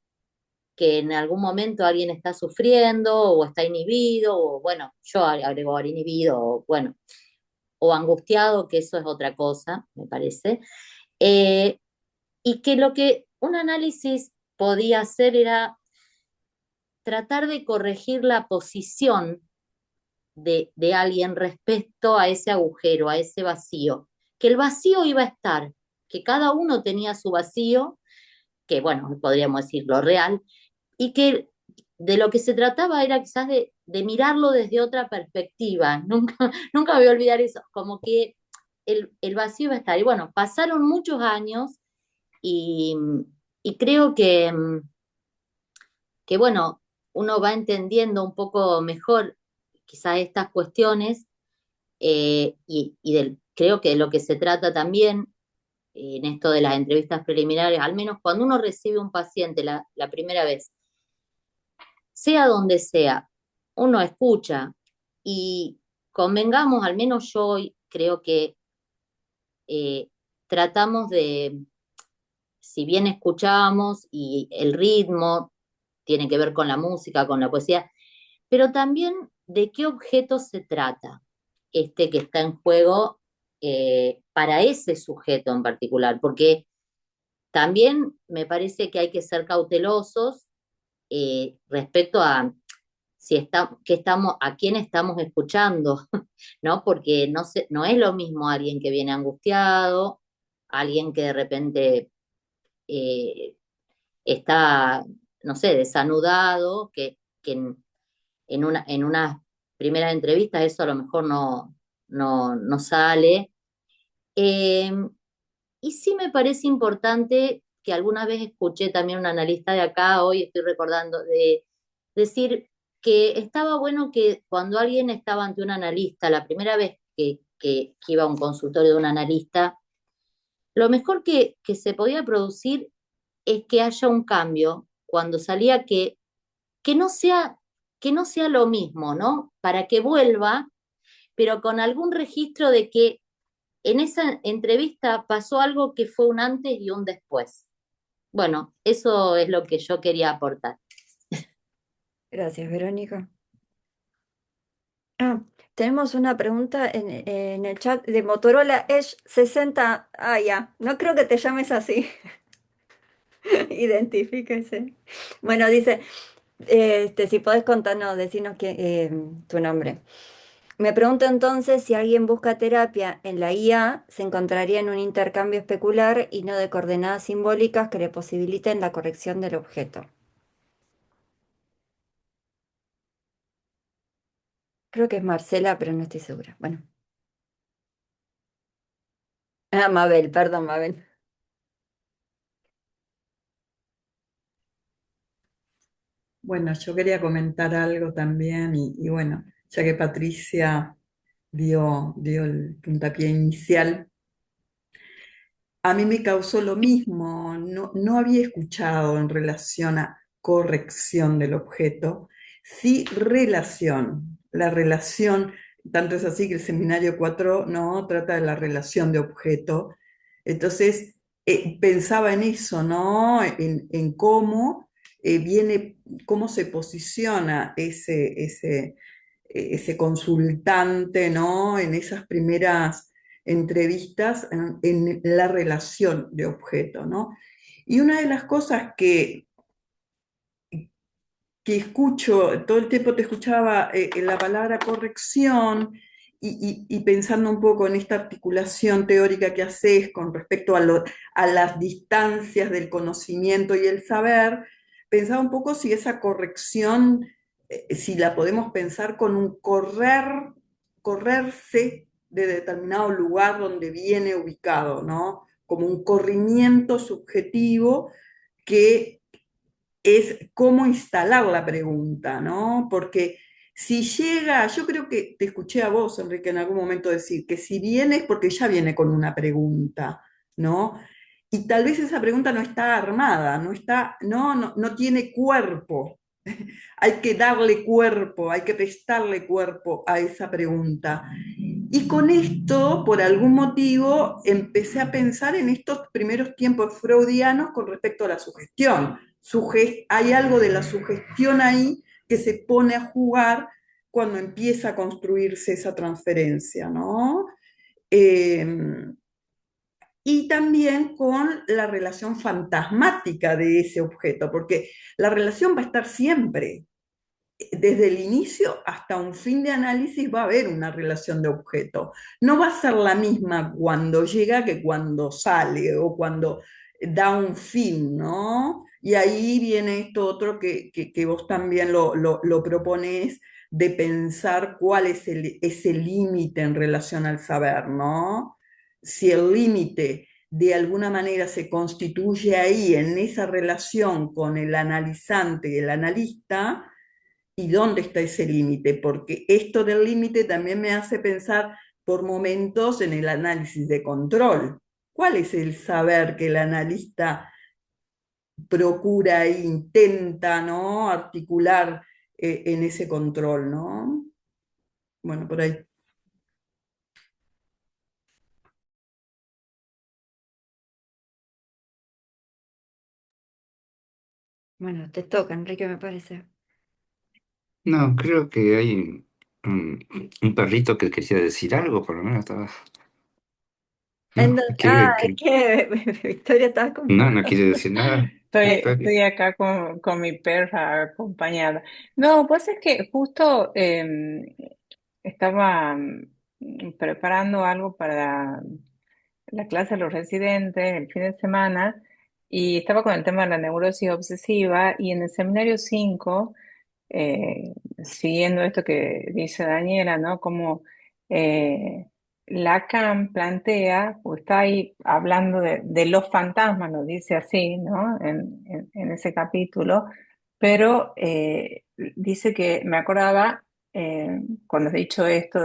en algún momento alguien está sufriendo o está inhibido, o bueno, yo agrego ahora inhibido, o bueno, o angustiado, que eso es otra cosa, me parece. Eh, y que lo que un análisis podía hacer era tratar de corregir la posición de alguien respecto a ese agujero, a ese vacío, que el vacío iba a estar, que cada uno tenía su vacío, que bueno, podríamos decir lo real, y que de lo que se trataba era quizás de mirarlo desde otra perspectiva. Nunca voy a olvidar eso, como que el vacío iba a estar. Y bueno, pasaron muchos años y, y creo que, bueno, uno va entendiendo un poco mejor quizás estas cuestiones creo que de lo que se trata también en esto de las entrevistas preliminares, al menos cuando uno recibe un paciente la primera vez, sea donde sea, uno escucha y convengamos, al menos yo hoy creo que eh, tratamos de, si bien escuchamos y el ritmo tiene que ver con la música, con la poesía, pero también de qué objeto se trata este que está en juego para ese sujeto en particular, porque también me parece que hay que ser cautelosos respecto a si a quién estamos escuchando, ¿no? Porque no es lo mismo alguien que viene angustiado, alguien que de repente eh, está, no sé, desanudado, que en unas primeras entrevistas eso a lo mejor no sale. Eh, y sí me parece importante que alguna vez escuché también un analista de acá, hoy estoy recordando, de decir que estaba bueno que cuando alguien estaba ante un analista, la primera vez que iba a un consultorio de un analista, lo mejor que se podía producir es que haya un cambio cuando salía que no sea, que no sea lo mismo, ¿no? Para que vuelva, pero con algún registro de que en esa entrevista pasó algo que fue un antes y un después. Bueno, eso es lo que yo quería aportar. Gracias, Verónica. Ah, tenemos una pregunta en el chat de Motorola Edge 60. Ah, ya, no creo que te llames así. Identifíquese. Bueno, dice, si podés contarnos, decirnos tu nombre. Me pregunto entonces si alguien busca terapia en la IA, se encontraría en un intercambio especular y no de coordenadas simbólicas que le posibiliten la corrección del objeto. Creo que es Marcela, pero no estoy segura. Bueno. Ah, Mabel, perdón, Mabel. Bueno, yo quería comentar algo también y bueno, ya que Patricia dio el puntapié inicial, a mí me causó lo mismo, no había escuchado en relación a corrección del objeto, sí relación. La relación, tanto es así que el seminario 4 no trata de la relación de objeto. Entonces, pensaba en eso, ¿no? En cómo viene, cómo se posiciona ese consultante, ¿no? En esas primeras entrevistas en la relación de objeto, ¿no? Y una de las cosas que escucho, todo el tiempo te escuchaba la palabra corrección y pensando un poco en esta articulación teórica que haces con respecto a las distancias del conocimiento y el saber, pensaba un poco si esa corrección, si la podemos pensar con un correrse de determinado lugar donde viene ubicado, ¿no? Como un corrimiento subjetivo que es cómo instalar la pregunta, ¿no? Porque si llega, yo creo que te escuché a vos, Enrique, en algún momento decir que si viene es porque ya viene con una pregunta, ¿no? Y tal vez esa pregunta no está armada, no está, no tiene cuerpo. Hay que darle cuerpo, hay que prestarle cuerpo a esa pregunta. Y con esto, por algún motivo, empecé a pensar en estos primeros tiempos freudianos con respecto a la sugestión. Hay algo de la sugestión ahí que se pone a jugar cuando empieza a construirse esa transferencia, ¿no? Eh, y también con la relación fantasmática de ese objeto, porque la relación va a estar siempre, desde el inicio hasta un fin de análisis va a haber una relación de objeto. No va a ser la misma cuando llega que cuando sale o cuando da un fin, ¿no? Y ahí viene esto otro que vos también lo propones de pensar cuál es ese límite en relación al saber, ¿no? Si el límite de alguna manera se constituye ahí en esa relación con el analizante y el analista, ¿y dónde está ese límite? Porque esto del límite también me hace pensar por momentos en el análisis de control. ¿Cuál es el saber que el analista procura e intenta, ¿no? Articular en ese control, ¿no? Bueno, por ahí. Bueno, te toca, Enrique, me parece. No, creo que hay un perrito que quería decir algo, por lo menos estaba. No, Es que Victoria estaba con... no quiere decir nada, Victoria. Estoy acá con mi perra acompañada. No, pues es que justo estaba preparando algo para la clase de los residentes el fin de semana y estaba con el tema de la neurosis obsesiva y en el seminario 5 siguiendo esto que dice Daniela, ¿no? Como eh, Lacan plantea, o está ahí hablando de los fantasmas, lo dice así, ¿no? En ese capítulo, pero dice que me acordaba cuando he dicho esto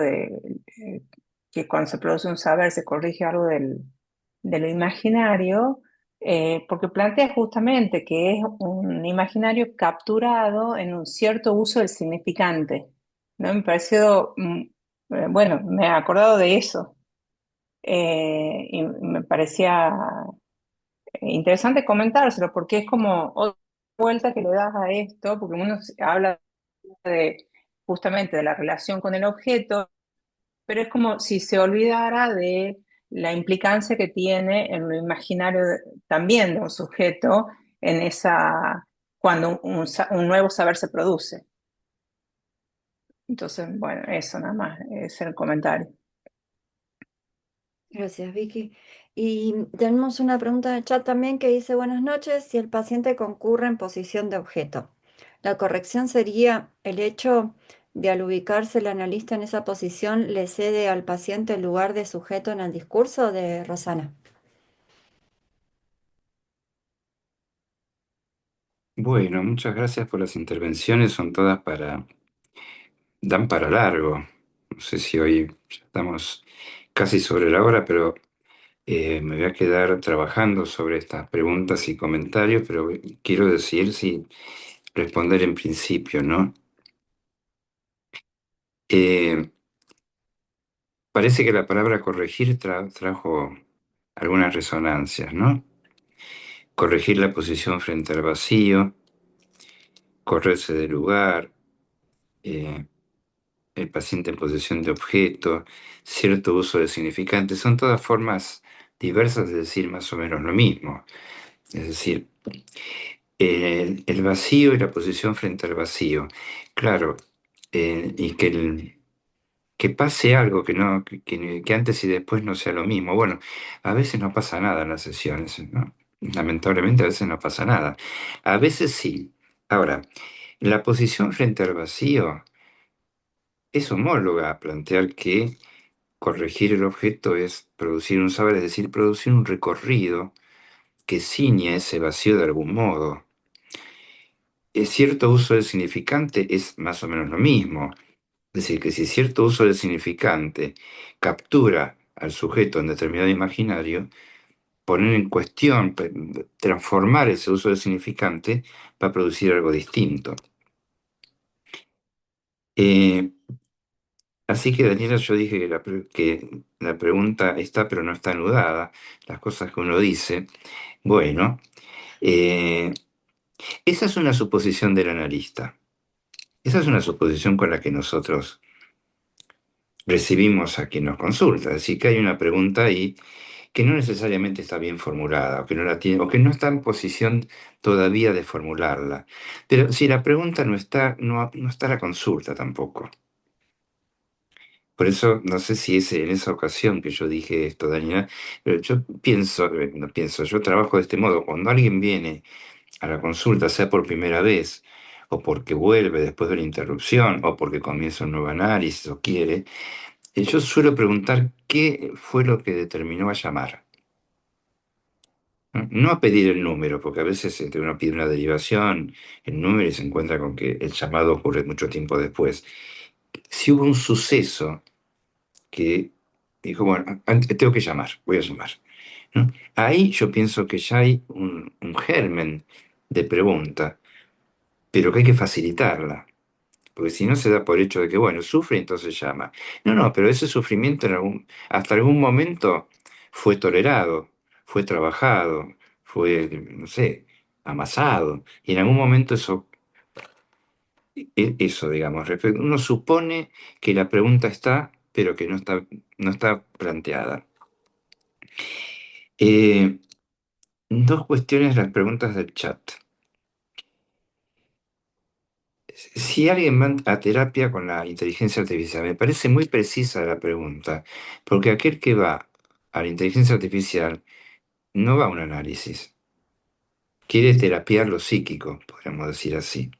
que cuando se produce un saber se corrige algo de lo imaginario porque plantea justamente que es un imaginario capturado en un cierto uso del significante, ¿no? Me pareció, bueno, me he acordado de eso y me parecía interesante comentárselo porque es como otra vuelta que le das a esto, porque uno habla de justamente de la relación con el objeto, pero es como si se olvidara de la implicancia que tiene en lo imaginario también de un sujeto en esa, cuando un nuevo saber se produce. Entonces, bueno, eso nada más, es el comentario. Gracias, Vicky. Y tenemos una pregunta en el chat también que dice, buenas noches, si el paciente concurre en posición de objeto, la corrección sería el hecho de al ubicarse el analista en esa posición le cede al paciente el lugar de sujeto en el discurso de Rosana. Bueno, muchas gracias por las intervenciones, son todas dan para largo. No sé si hoy ya estamos casi sobre la hora, pero Me voy a quedar trabajando sobre estas preguntas y comentarios, pero quiero decir, sí, responder en principio, ¿no? Eh, Parece que la palabra corregir trajo algunas resonancias, ¿no? Corregir la posición frente al vacío, correrse del lugar, eh, el paciente en posesión de objeto, cierto uso de significantes, son todas formas diversas de decir más o menos lo mismo. Es decir, el vacío y la posición frente al vacío. Claro, y que pase algo que, no, que antes y después no sea lo mismo. Bueno, a veces no pasa nada en las sesiones, ¿no? Lamentablemente a veces no pasa nada. A veces sí. Ahora, la posición frente al vacío es homóloga a plantear que corregir el objeto es producir un saber, es decir, producir un recorrido que ciñe ese vacío de algún modo. Cierto uso del significante es más o menos lo mismo. Es decir, que si cierto uso del significante captura al sujeto en determinado imaginario, poner en cuestión, transformar ese uso del significante va a producir algo distinto. Eh, Así que, Daniela, yo dije que la pregunta está, pero no está anudada. Las cosas que uno dice. Bueno, eh, esa es una suposición del analista. Esa es una suposición con la que nosotros recibimos a quien nos consulta. Es decir, que hay una pregunta ahí que no necesariamente está bien formulada, o que no la tiene, o que no está en posición todavía de formularla. Pero si la pregunta no está, no está la consulta tampoco. Por eso, no sé si es en esa ocasión que yo dije esto, Daniela, pero yo pienso, no pienso, yo trabajo de este modo. Cuando alguien viene a la consulta, sea por primera vez, o porque vuelve después de la interrupción, o porque comienza un nuevo análisis o quiere, yo suelo preguntar qué fue lo que determinó a llamar. No a pedir el número, porque a veces uno pide una derivación, el número y se encuentra con que el llamado ocurre mucho tiempo después. Si hubo un suceso que dijo, bueno, tengo que llamar, voy a llamar, ¿no? Ahí yo pienso que ya hay un germen de pregunta, pero que hay que facilitarla. Porque si no se da por hecho de que, bueno, sufre, entonces llama. No, no, pero ese sufrimiento hasta algún momento fue tolerado, fue trabajado, fue, no sé, amasado. Y en algún momento eso, digamos, uno supone que la pregunta está, pero que no está planteada. Eh, Dos cuestiones, las preguntas del chat. Si alguien va a terapia con la inteligencia artificial, me parece muy precisa la pregunta, porque aquel que va a la inteligencia artificial no va a un análisis, quiere terapiar lo psíquico, podríamos decir así.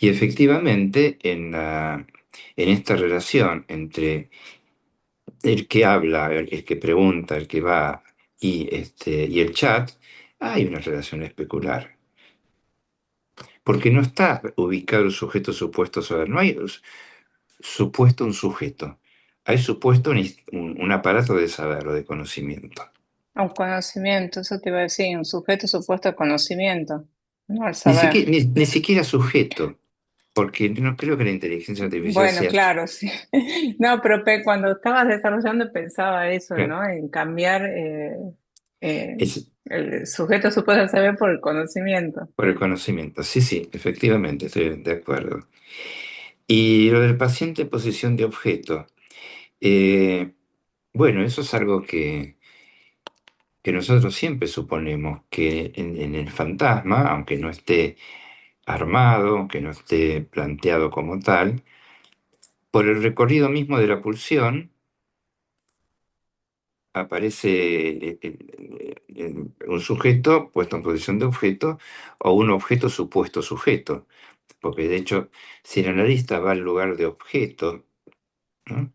Y efectivamente, en esta relación entre el que habla, el que pregunta, el que va y el chat, hay una relación especular. Porque no está ubicado el sujeto supuesto sobre, no hay supuesto un sujeto, hay supuesto un aparato de saber o de conocimiento. Un conocimiento, eso te iba a decir, un sujeto supuesto al conocimiento, no al Ni saber. siquiera, ni siquiera sujeto, porque no creo que la inteligencia artificial Bueno, sea... claro, sí. No, pero cuando estabas desarrollando pensaba eso, ¿no? En cambiar Es el sujeto supuesto al saber por el conocimiento. por el conocimiento. Sí, sí, efectivamente, estoy de acuerdo. Y lo del paciente en posición de objeto. eh, bueno, eso es algo que nosotros siempre suponemos que en el fantasma, aunque no esté armado, que no esté planteado como tal, por el recorrido mismo de la pulsión aparece un sujeto puesto en posición de objeto o un objeto supuesto sujeto, porque de hecho si el analista va al lugar de objeto, ¿no?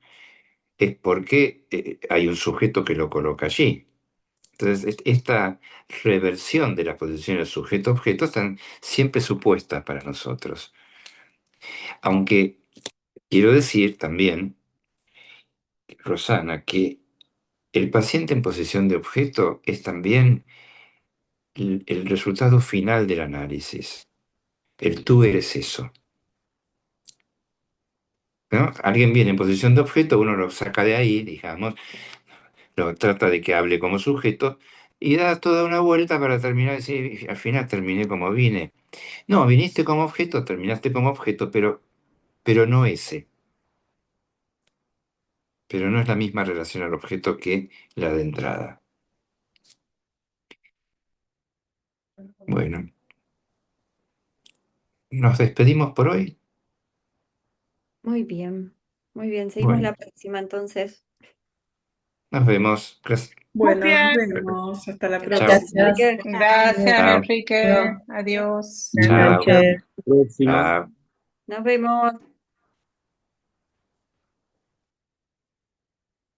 Es porque hay un sujeto que lo coloca allí. Entonces, esta reversión de las posiciones sujeto-objeto están siempre supuestas para nosotros. Aunque quiero decir también, Rosana, que El paciente en posición de objeto es también el resultado final del análisis. El tú eres eso, ¿no? Alguien viene en posición de objeto, uno lo saca de ahí, digamos, lo trata de que hable como sujeto y da toda una vuelta para terminar de decir, al final terminé como vine. No, viniste como objeto, terminaste como objeto, pero no ese. Pero no es la misma relación al objeto que la de entrada. Bueno, nos despedimos por hoy. Muy bien, muy bien. Seguimos Bueno, la próxima entonces. nos vemos. Gracias. Muy Bueno, nos bien. vemos. Hasta la Chao, Gracias, próxima. Enrique. Gracias, chao, Enrique. Adiós. Buenas chao, noches. Próxima. chao. Nos vemos.